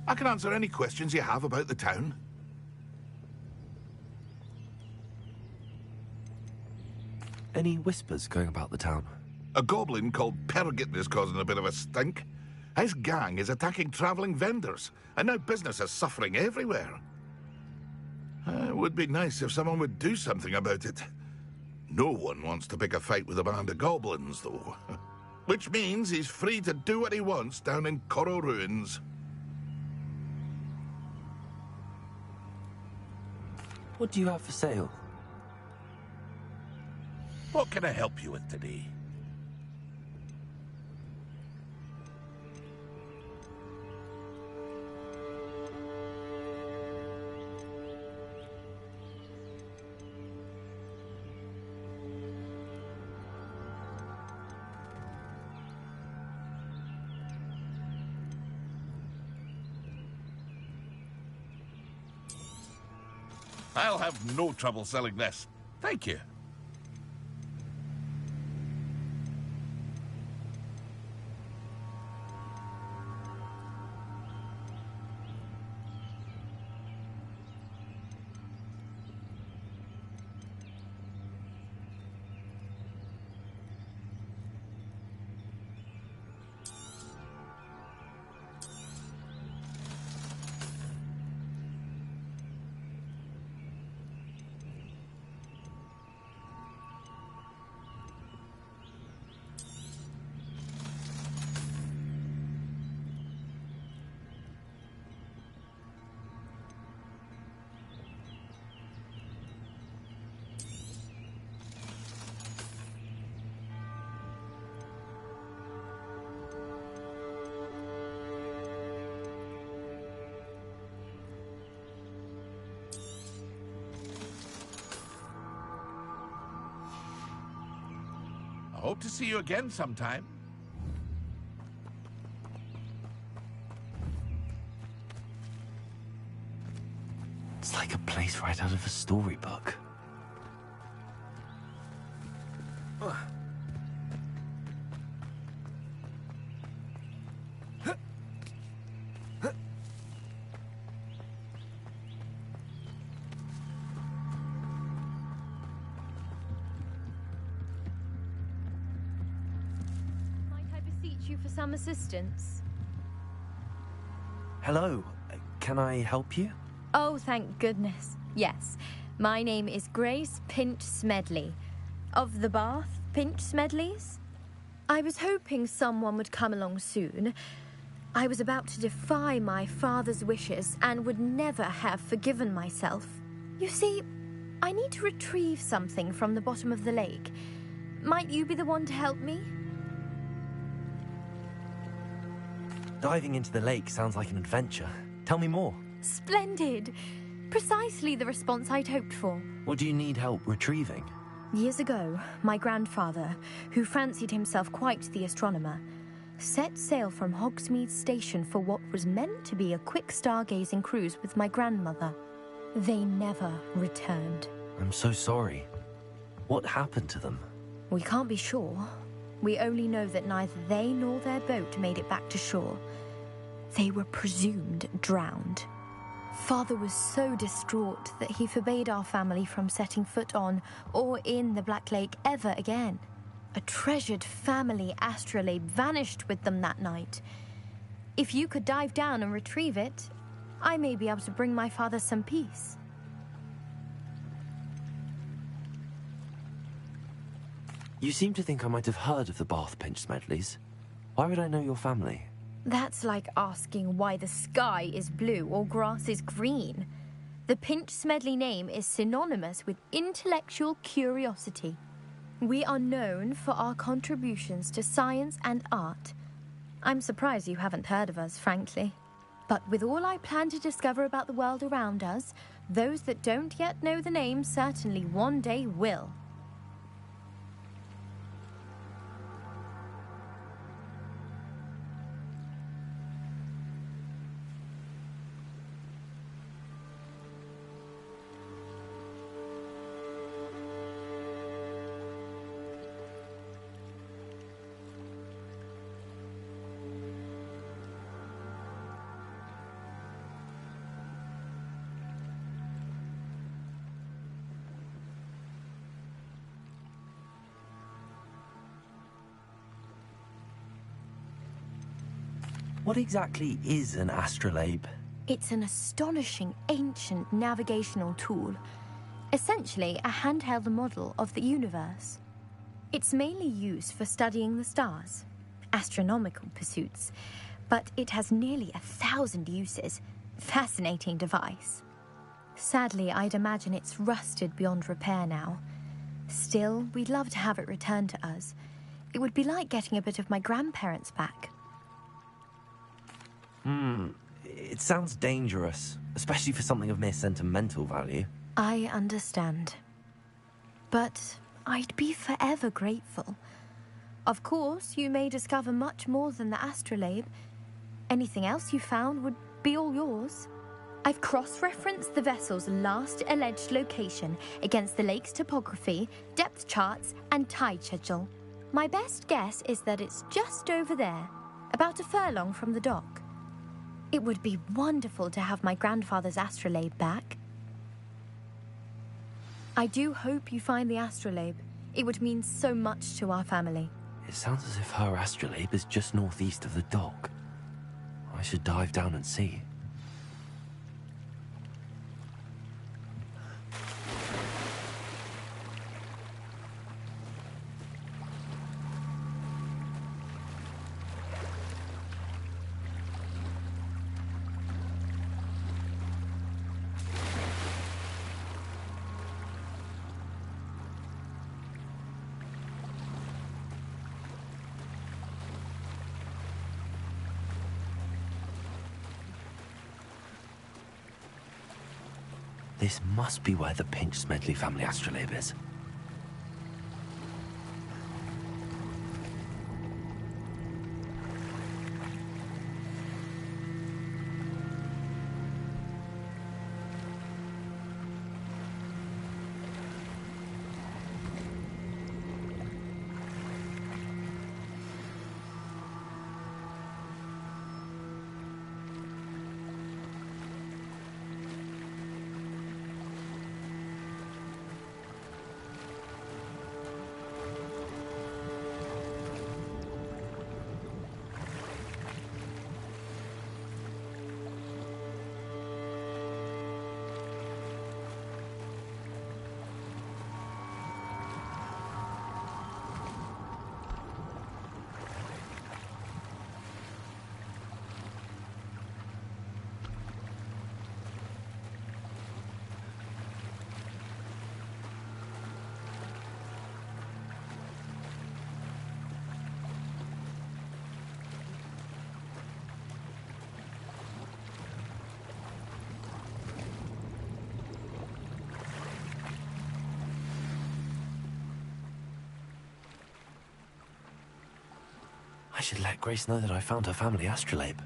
I can answer any questions you have about the town. Any whispers going about the town? A goblin called Pergit is causing a bit of a stink. His gang is attacking travelling vendors, and now business is suffering everywhere. It would be nice if someone would do something about it. No one wants to pick a fight with a band of goblins, though. Which means he's free to do what he wants down in Corro Ruins. What do you have for sale? What can I help you with today? I'll have no trouble selling this. Thank you. I hope to see you again sometime. It's like a place right out of a storybook. You for some assistance? Hello. Can I help you? Oh, thank goodness. Yes. My name is Grace Pinch Smedley. Of the Bath Pinch Smedleys? I was hoping someone would come along soon. I was about to defy my father's wishes and would never have forgiven myself. You see, I need to retrieve something from the bottom of the lake. Might you be the one to help me? Diving into the lake sounds like an adventure. Tell me more. Splendid! Precisely the response I'd hoped for. What do you need help retrieving? Years ago, my grandfather, who fancied himself quite the astronomer, set sail from Hogsmeade Station for what was meant to be a quick stargazing cruise with my grandmother. They never returned. I'm so sorry. What happened to them? We can't be sure. We only know that neither they nor their boat made it back to shore. They were presumed drowned. Father was so distraught that he forbade our family from setting foot on or in the Black Lake ever again. A treasured family astrolabe vanished with them that night. If you could dive down and retrieve it, I may be able to bring my father some peace. You seem to think I might have heard of the Bath Pinch Smedleys. Why would I know your family? That's like asking why the sky is blue or grass is green. The Pinch Smedley name is synonymous with intellectual curiosity. We are known for our contributions to science and art. I'm surprised you haven't heard of us, frankly. But with all I plan to discover about the world around us, those that don't yet know the name certainly one day will. What exactly is an astrolabe? It's an astonishing ancient navigational tool. Essentially a handheld model of the universe. It's mainly used for studying the stars, astronomical pursuits, but it has nearly 1,000 uses. Fascinating device. Sadly, I'd imagine it's rusted beyond repair now. Still, we'd love to have it returned to us. It would be like getting a bit of my grandparents back. It sounds dangerous, especially for something of mere sentimental value. I understand. But I'd be forever grateful. Of course, you may discover much more than the astrolabe. Anything else you found would be all yours. I've cross-referenced the vessel's last alleged location against the lake's topography, depth charts, and tide schedule. My best guess is that it's just over there, about a furlong from the dock. It would be wonderful to have my grandfather's astrolabe back. I do hope you find the astrolabe. It would mean so much to our family. It sounds as if her astrolabe is just northeast of the dock. I should dive down and see. This must be where the Pinch Smedley family astrolabe is. I should let Grace know that I found her family astrolabe.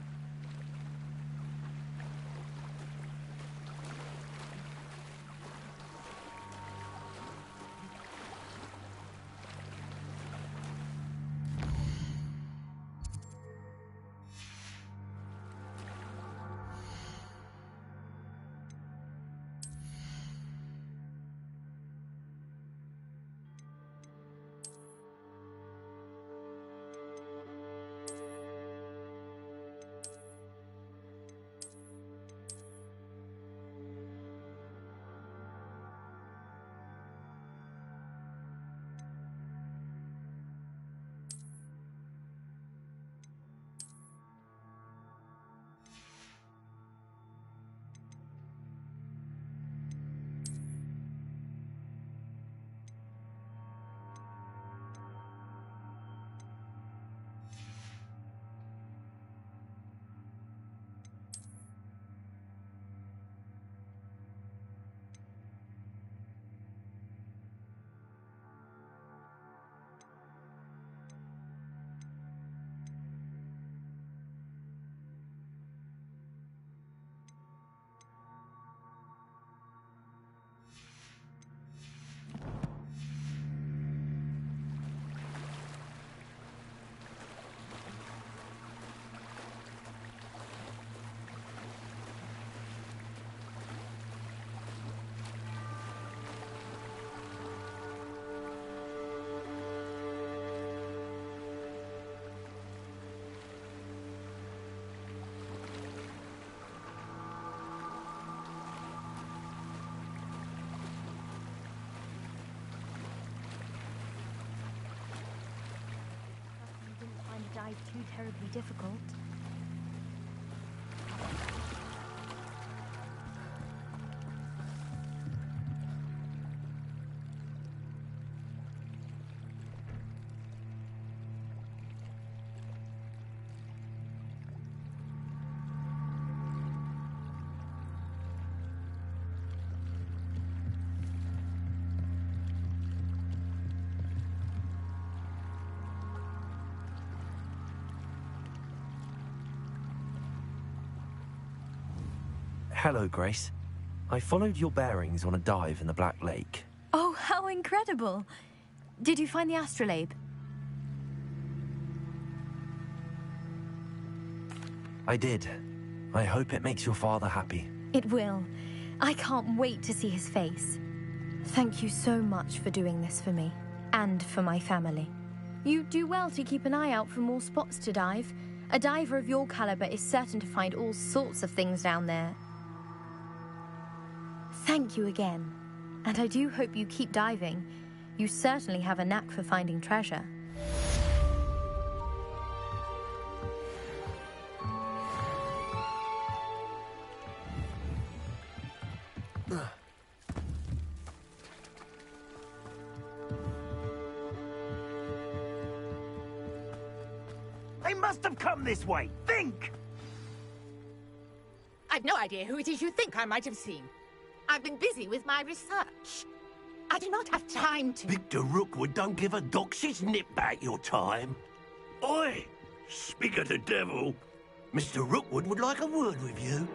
Dive too terribly difficult. Hello, Grace. I followed your bearings on a dive in the Black Lake. Oh, how incredible! Did you find the astrolabe? I did. I hope it makes your father happy. It will. I can't wait to see his face. Thank you so much for doing this for me, and for my family. You do well to keep an eye out for more spots to dive. A diver of your caliber is certain to find all sorts of things down there. Thank you again. And I do hope you keep diving. You certainly have a knack for finding treasure. They must have come this way. Think! I've no idea who it is you think I might have seen. I've been busy with my research. I do not have time to... Victor Rookwood don't give a doxy's nip back your time. Oi! Speak of the devil. Mr. Rookwood would like a word with you.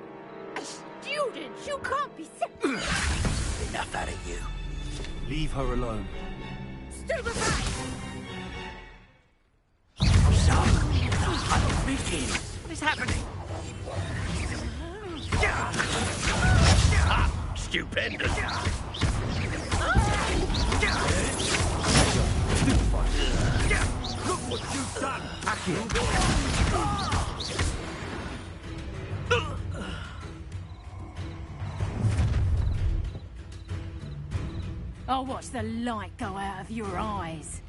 A student? You can't be Enough out of you. Leave her alone. Stupefy! So, the hunt begins. What is happening? Stupendous. Look what you've done. I'll watch the light go out of your eyes.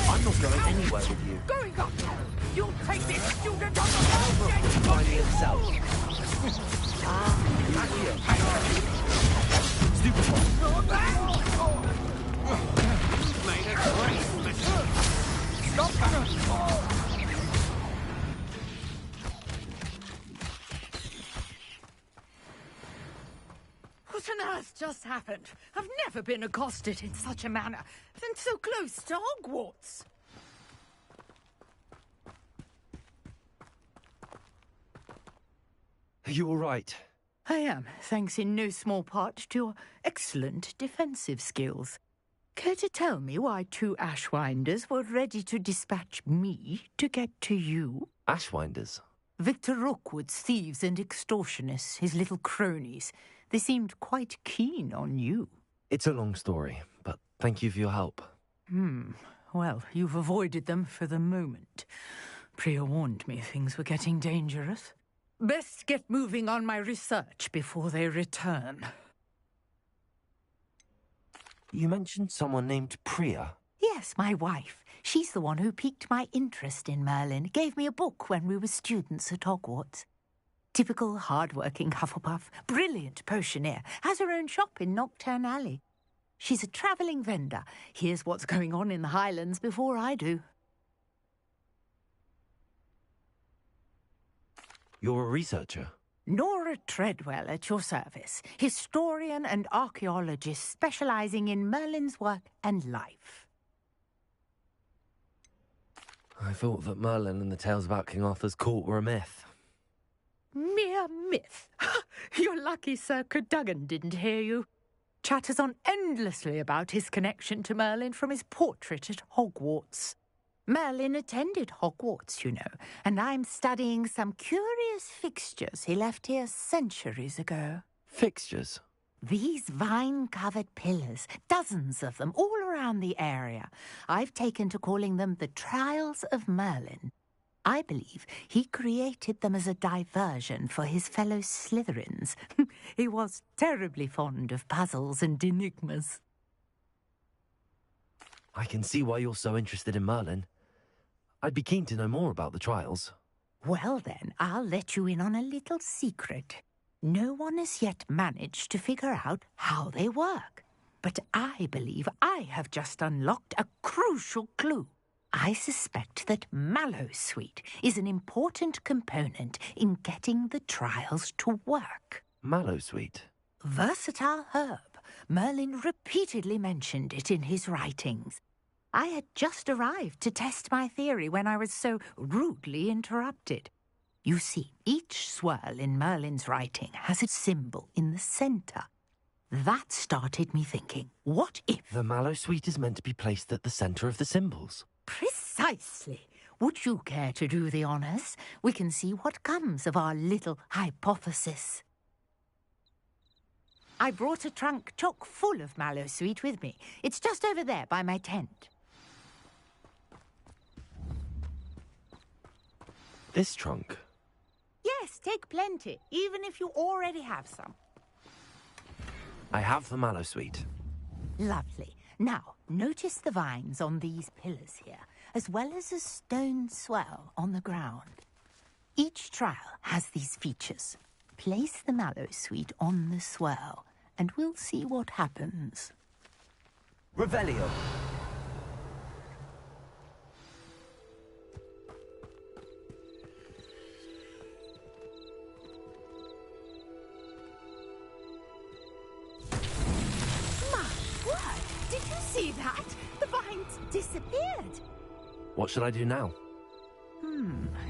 I'm not going anywhere with you. Going up! You'll take this student on the road! By yourself. Made a great mistake. Stop her! just happened? I've never been accosted in such a manner, and so close to Hogwarts. Are you all right? I am, thanks in no small part to your excellent defensive skills. Care to tell me why 2 Ashwinders were ready to dispatch me to get to you? Ashwinders? Victor Rookwood's thieves and extortionists, his little cronies. They seemed quite keen on you. It's a long story, but thank you for your help. Well, you've avoided them for the moment. Priya warned me things were getting dangerous. Best get moving on my research before they return. You mentioned someone named Priya. Yes, my wife. She's the one who piqued my interest in Merlin. Gave me a book when we were students at Hogwarts. Typical hard-working Hufflepuff. Brilliant potioneer. Has her own shop in Knockturn Alley. She's a travelling vendor. Hears what's going on in the Highlands before I do. You're a researcher? Nora Treadwell at your service. Historian and archaeologist specialising in Merlin's work and life. I thought that Merlin and the tales about King Arthur's court were a myth. Mere myth. You're lucky Sir Cadogan didn't hear you. Chatters on endlessly about his connection to Merlin from his portrait at Hogwarts. Merlin attended Hogwarts, you know, and I'm studying some curious fixtures he left here centuries ago. Fixtures? These vine-covered pillars, dozens of them, all around the area. I've taken to calling them the Trials of Merlin. I believe he created them as a diversion for his fellow Slytherins. He was terribly fond of puzzles and enigmas. I can see why you're so interested in Merlin. I'd be keen to know more about the trials. Well then, I'll let you in on a little secret. No one has yet managed to figure out how they work. But I believe I have just unlocked a crucial clue. I suspect that Mallowsweet is an important component in getting the trials to work. Mallowsweet? Versatile herb. Merlin repeatedly mentioned it in his writings. I had just arrived to test my theory when I was so rudely interrupted. You see, each swirl in Merlin's writing has a symbol in the centre. That started me thinking, what if... The Mallowsweet is meant to be placed at the centre of the symbols. Precisely. Would you care to do the honours? We can see what comes of our little hypothesis. I brought a trunk chock full of Mallowsweet with me. It's just over there by my tent. This trunk? Yes, take plenty, even if you already have some. I have the Mallowsweet. Lovely. Now, notice the vines on these pillars here, as well as a stone swell on the ground. Each trial has these features. Place the Mallowsweet on the swell, and we'll see what happens. Revelio. Did you see that? The vines disappeared. What should I do now?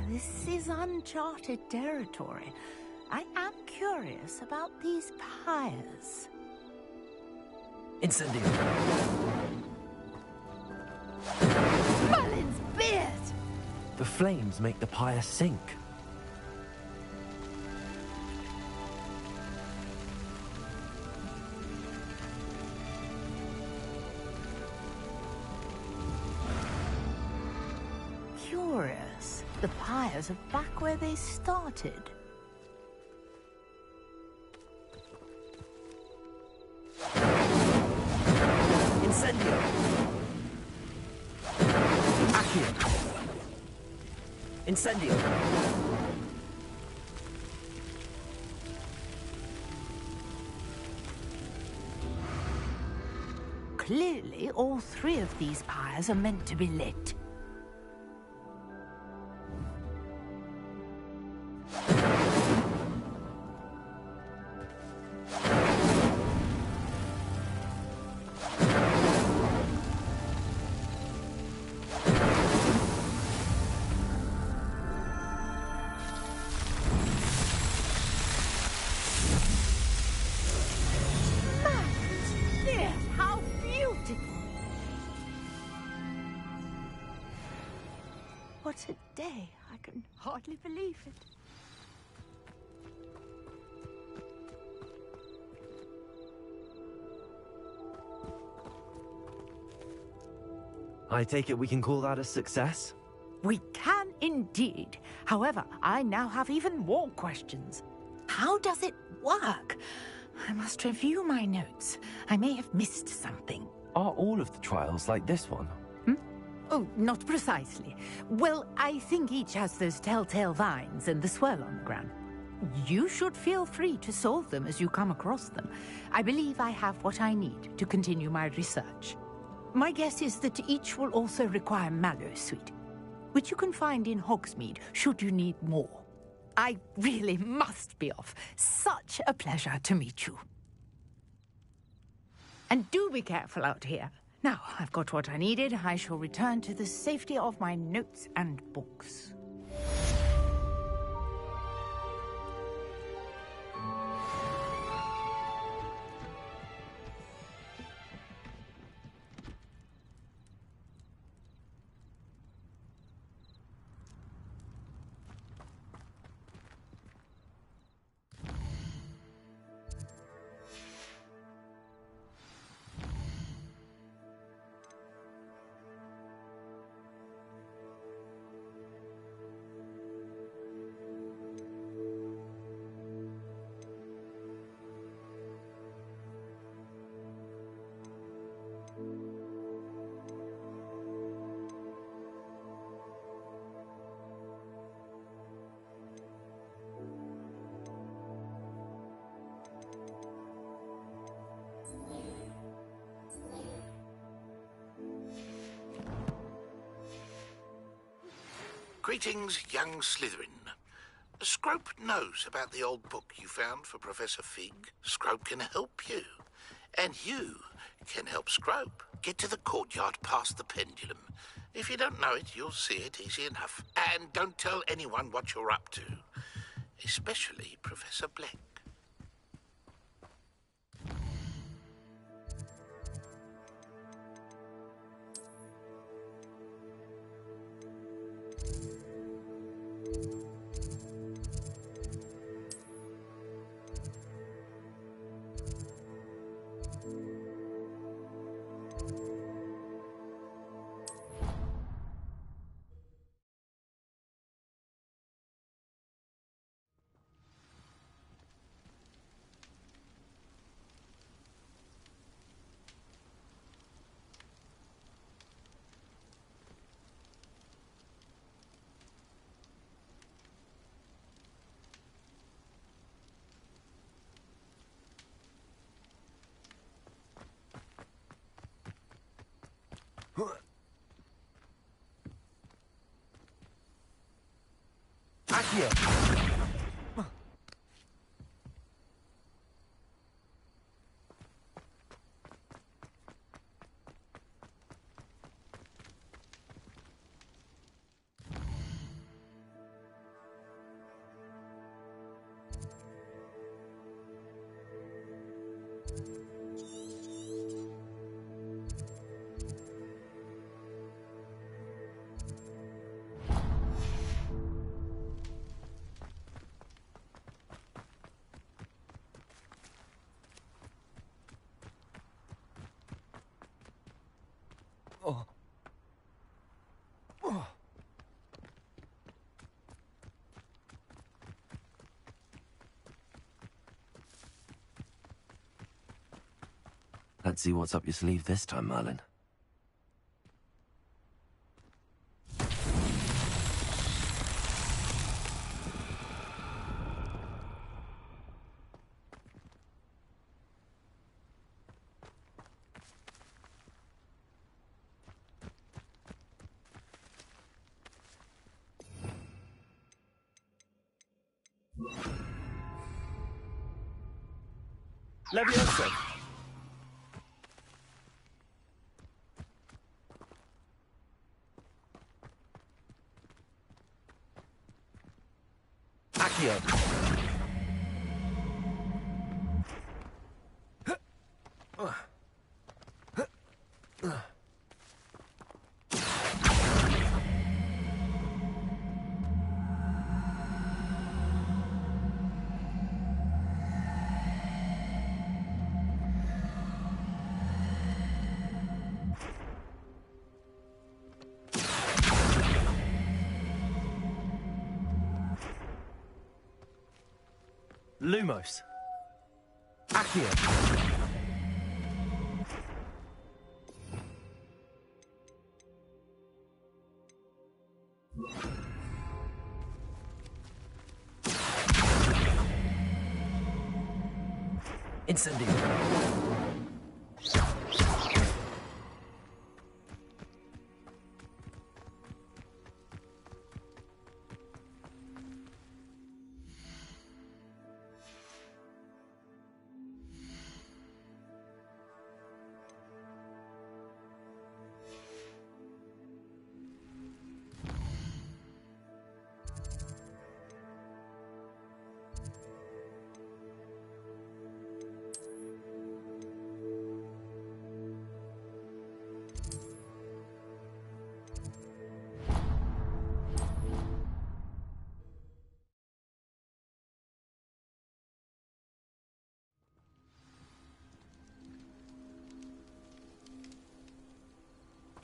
This is uncharted territory. I am curious about these pyres. Incendio. Merlin's beard! The flames make the pyre sink. Curious. The pyres are back where they started. Incendio. Accio. Incendio. Clearly, all 3 of these pyres are meant to be lit. what a day. I can hardly believe it. I take it we can call that a success? We can indeed. However, I now have even more questions. How does it work? I must review my notes. I may have missed something. Are all of the trials like this one? Oh, not precisely. Well, I think each has those telltale vines and the swirl on the ground. You should feel free to solve them as you come across them. I believe I have what I need to continue my research. My guess is that each will also require mallow sweet, which you can find in Hogsmeade should you need more. I really must be off. Such a pleasure to meet you. And do be careful out here. Now, I've got what I needed. I shall return to the safety of my notes and books. Greetings, young Slytherin. Scrope knows about the old book you found for Professor Fig. Scrope can help you. And you can help Scrope get to the courtyard past the pendulum. If you don't know it, you'll see it easy enough. And don't tell anyone what you're up to. Especially Professor Black. Accio! Let's see what's up your sleeve this time, Merlin. Leviosa! Accio! Lumos. Accio. Incendio.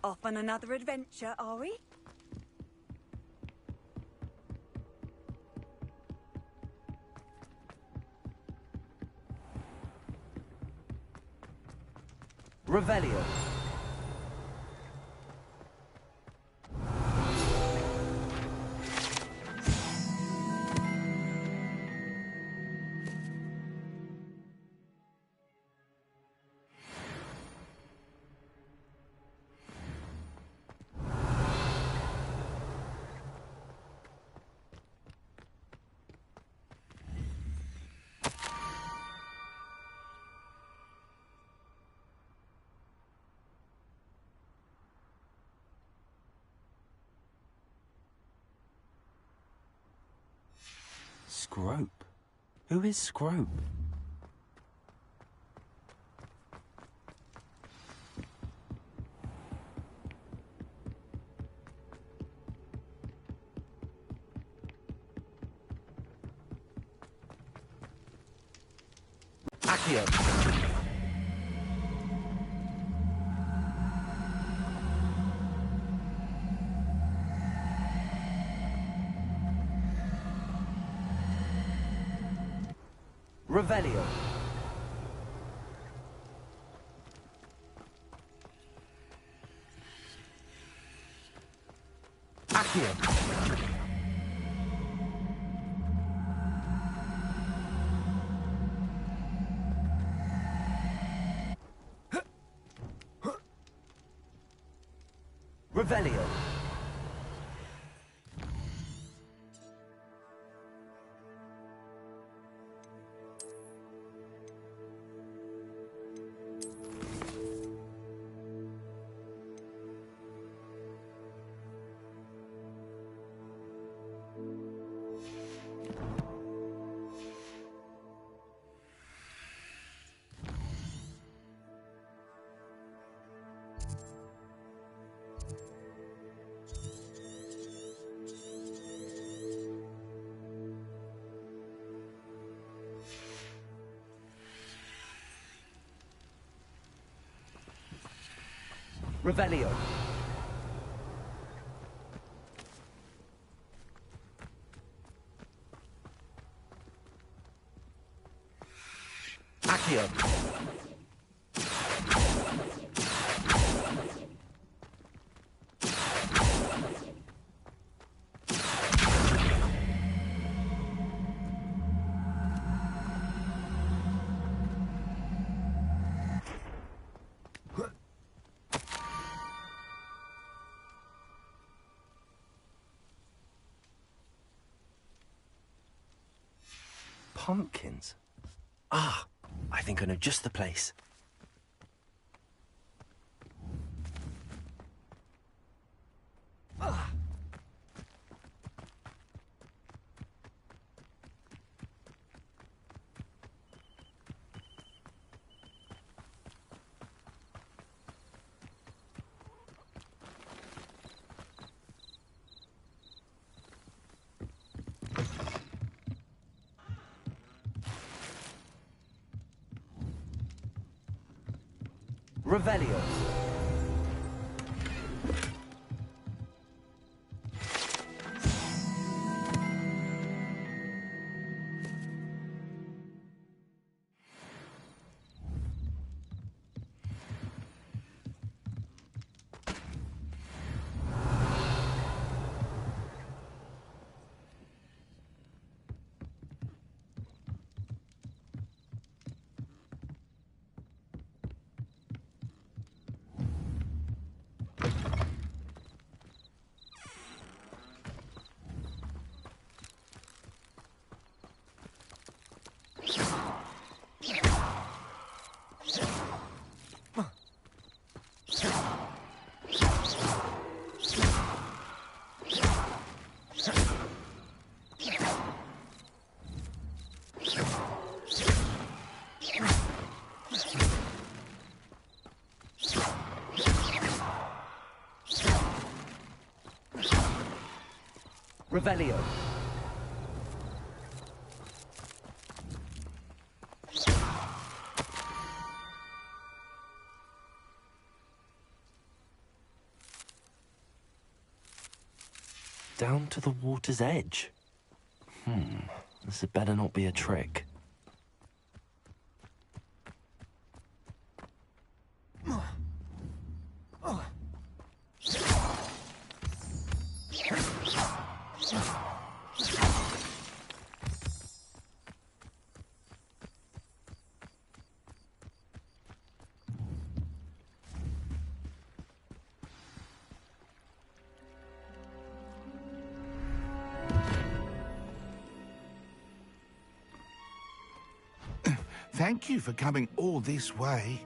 Off on another adventure, are we? Revelio. Scrope? Who is Scrope? Accio. Revelio. Accio. Revelio. Revelio. Accio. Pumpkins? Ah, I think I know just the place. Ah. Revelio. Revelio. Down to the water's edge. This had better not be a trick. Thank you for coming all this way.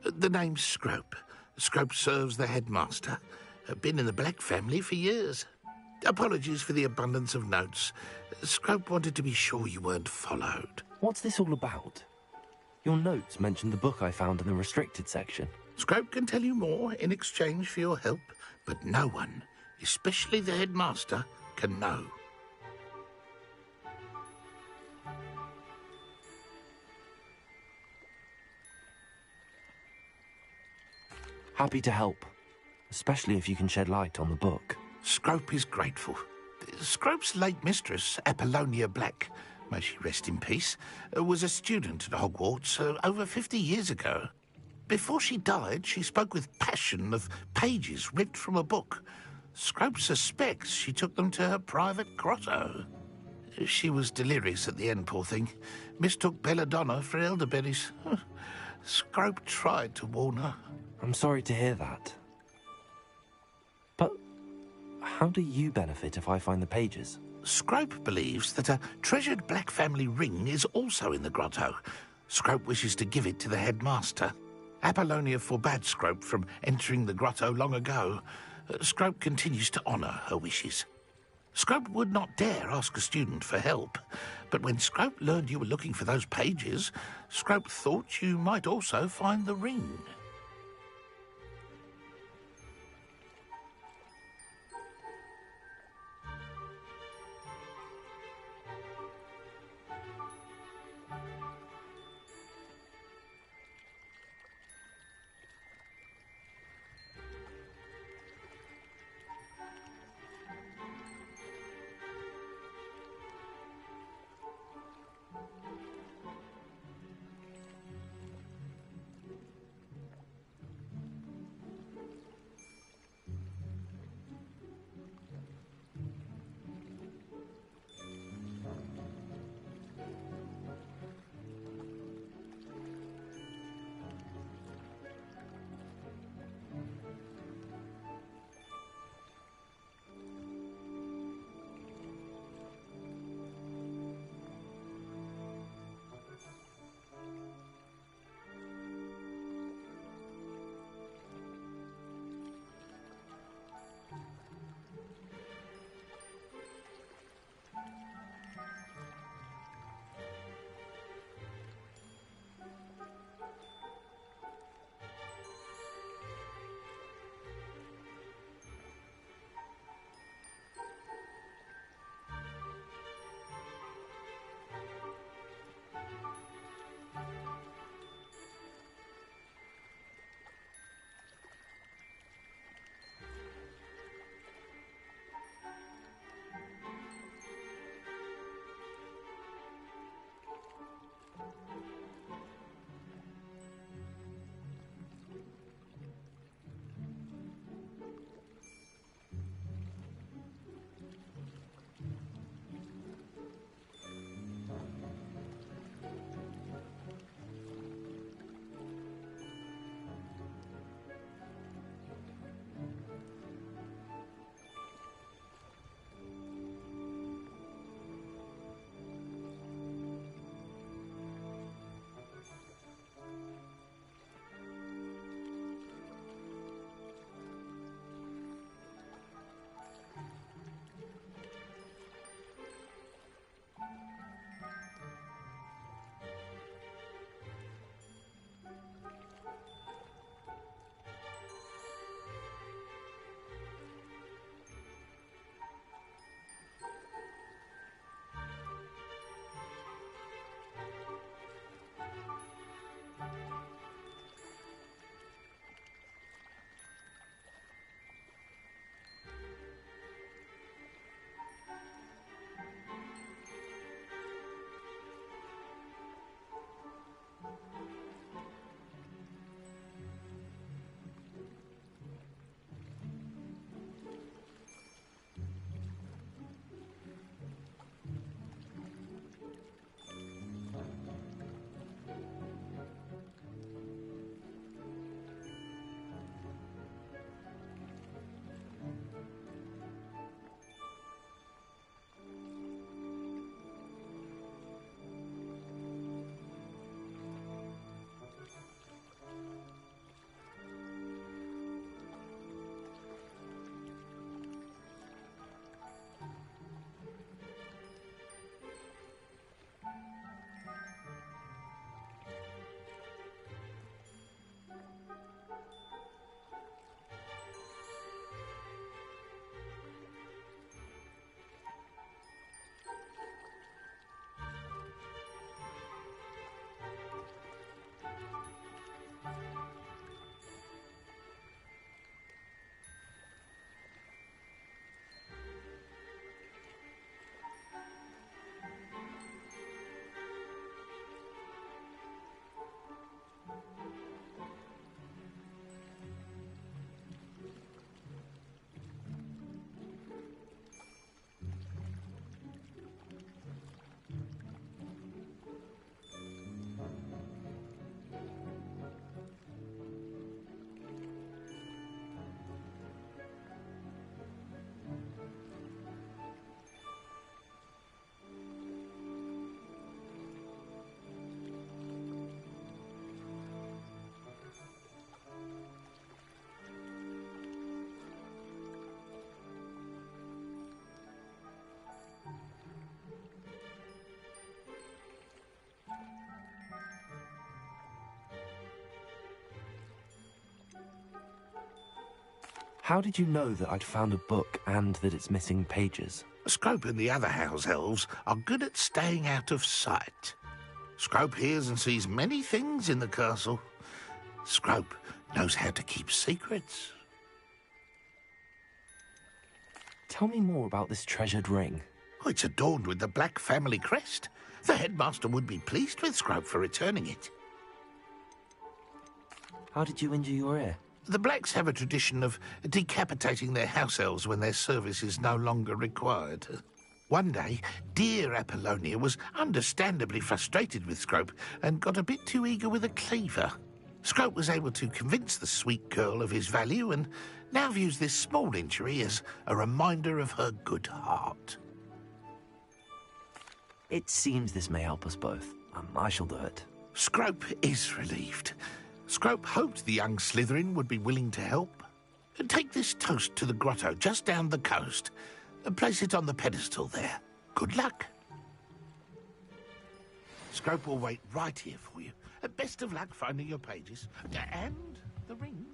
The name's Scrope. Scrope serves the headmaster. Been in the Black family for years. Apologies for the abundance of notes. Scrope wanted to be sure you weren't followed. What's this all about? Your notes mentioned the book I found in the restricted section. Scrope can tell you more in exchange for your help, but no one, especially the headmaster, can know. Happy to help, especially if you can shed light on the book. Scrope is grateful. Scrope's late mistress, Apollonia Black, may she rest in peace, was a student at Hogwarts over 50 years ago. Before she died, she spoke with passion of pages ripped from a book. Scrope suspects she took them to her private grotto. She was delirious at the end, poor thing. Mistook belladonna for elderberries. Scrope tried to warn her. I'm sorry to hear that. But how do you benefit if I find the pages? Scrope believes that a treasured Black family ring is also in the grotto. Scrope wishes to give it to the headmaster. Apollonia forbade Scrope from entering the grotto long ago. Scrope continues to honour her wishes. Scrope would not dare ask a student for help, but when Scrope learned you were looking for those pages, Scrope thought you might also find the ring. How did you know that I'd found a book and that it's missing pages? Scrope and the other house elves are good at staying out of sight. Scrope hears and sees many things in the castle. Scrope knows how to keep secrets. Tell me more about this treasured ring. Oh, it's adorned with the Black family crest. The headmaster would be pleased with Scrope for returning it. How did you injure your ear? The Blacks have a tradition of decapitating their house elves when their service is no longer required. One day, dear Apollonia was understandably frustrated with Scrope and got a bit too eager with a cleaver. Scrope was able to convince the sweet girl of his value and now views this small injury as a reminder of her good heart. It seems this may help us both. I shall do it. Scrope is relieved. Scrope hoped the young Slytherin would be willing to help. Take this toast to the grotto just down the coast and place it on the pedestal there. Good luck. Scrope will wait right here for you. Best of luck finding your pages. And the ring.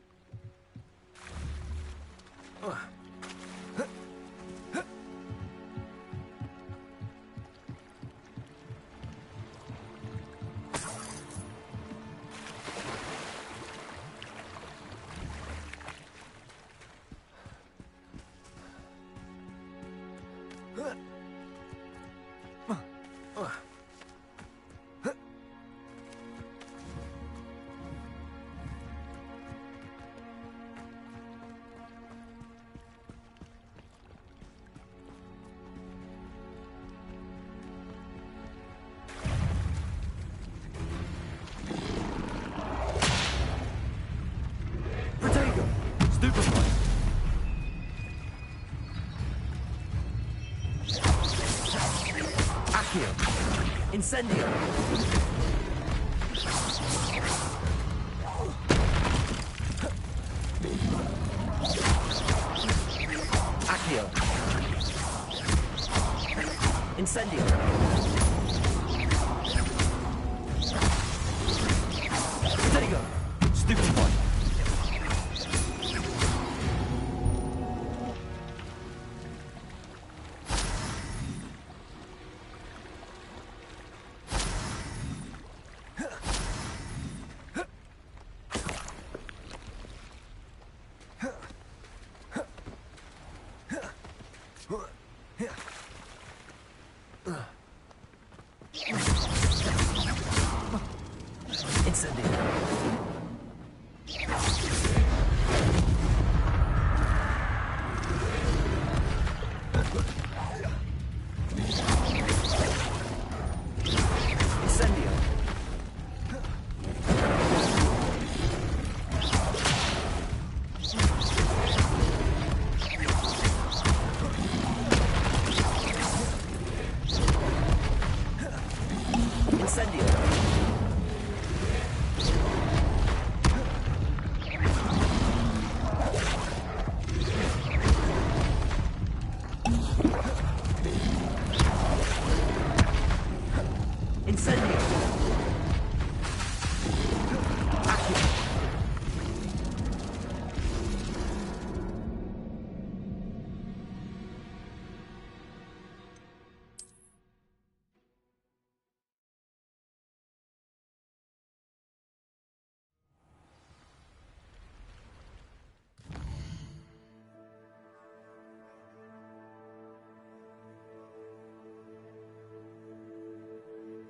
Incendio! Accio! Incendio! Protego! Stupefy! Incendio!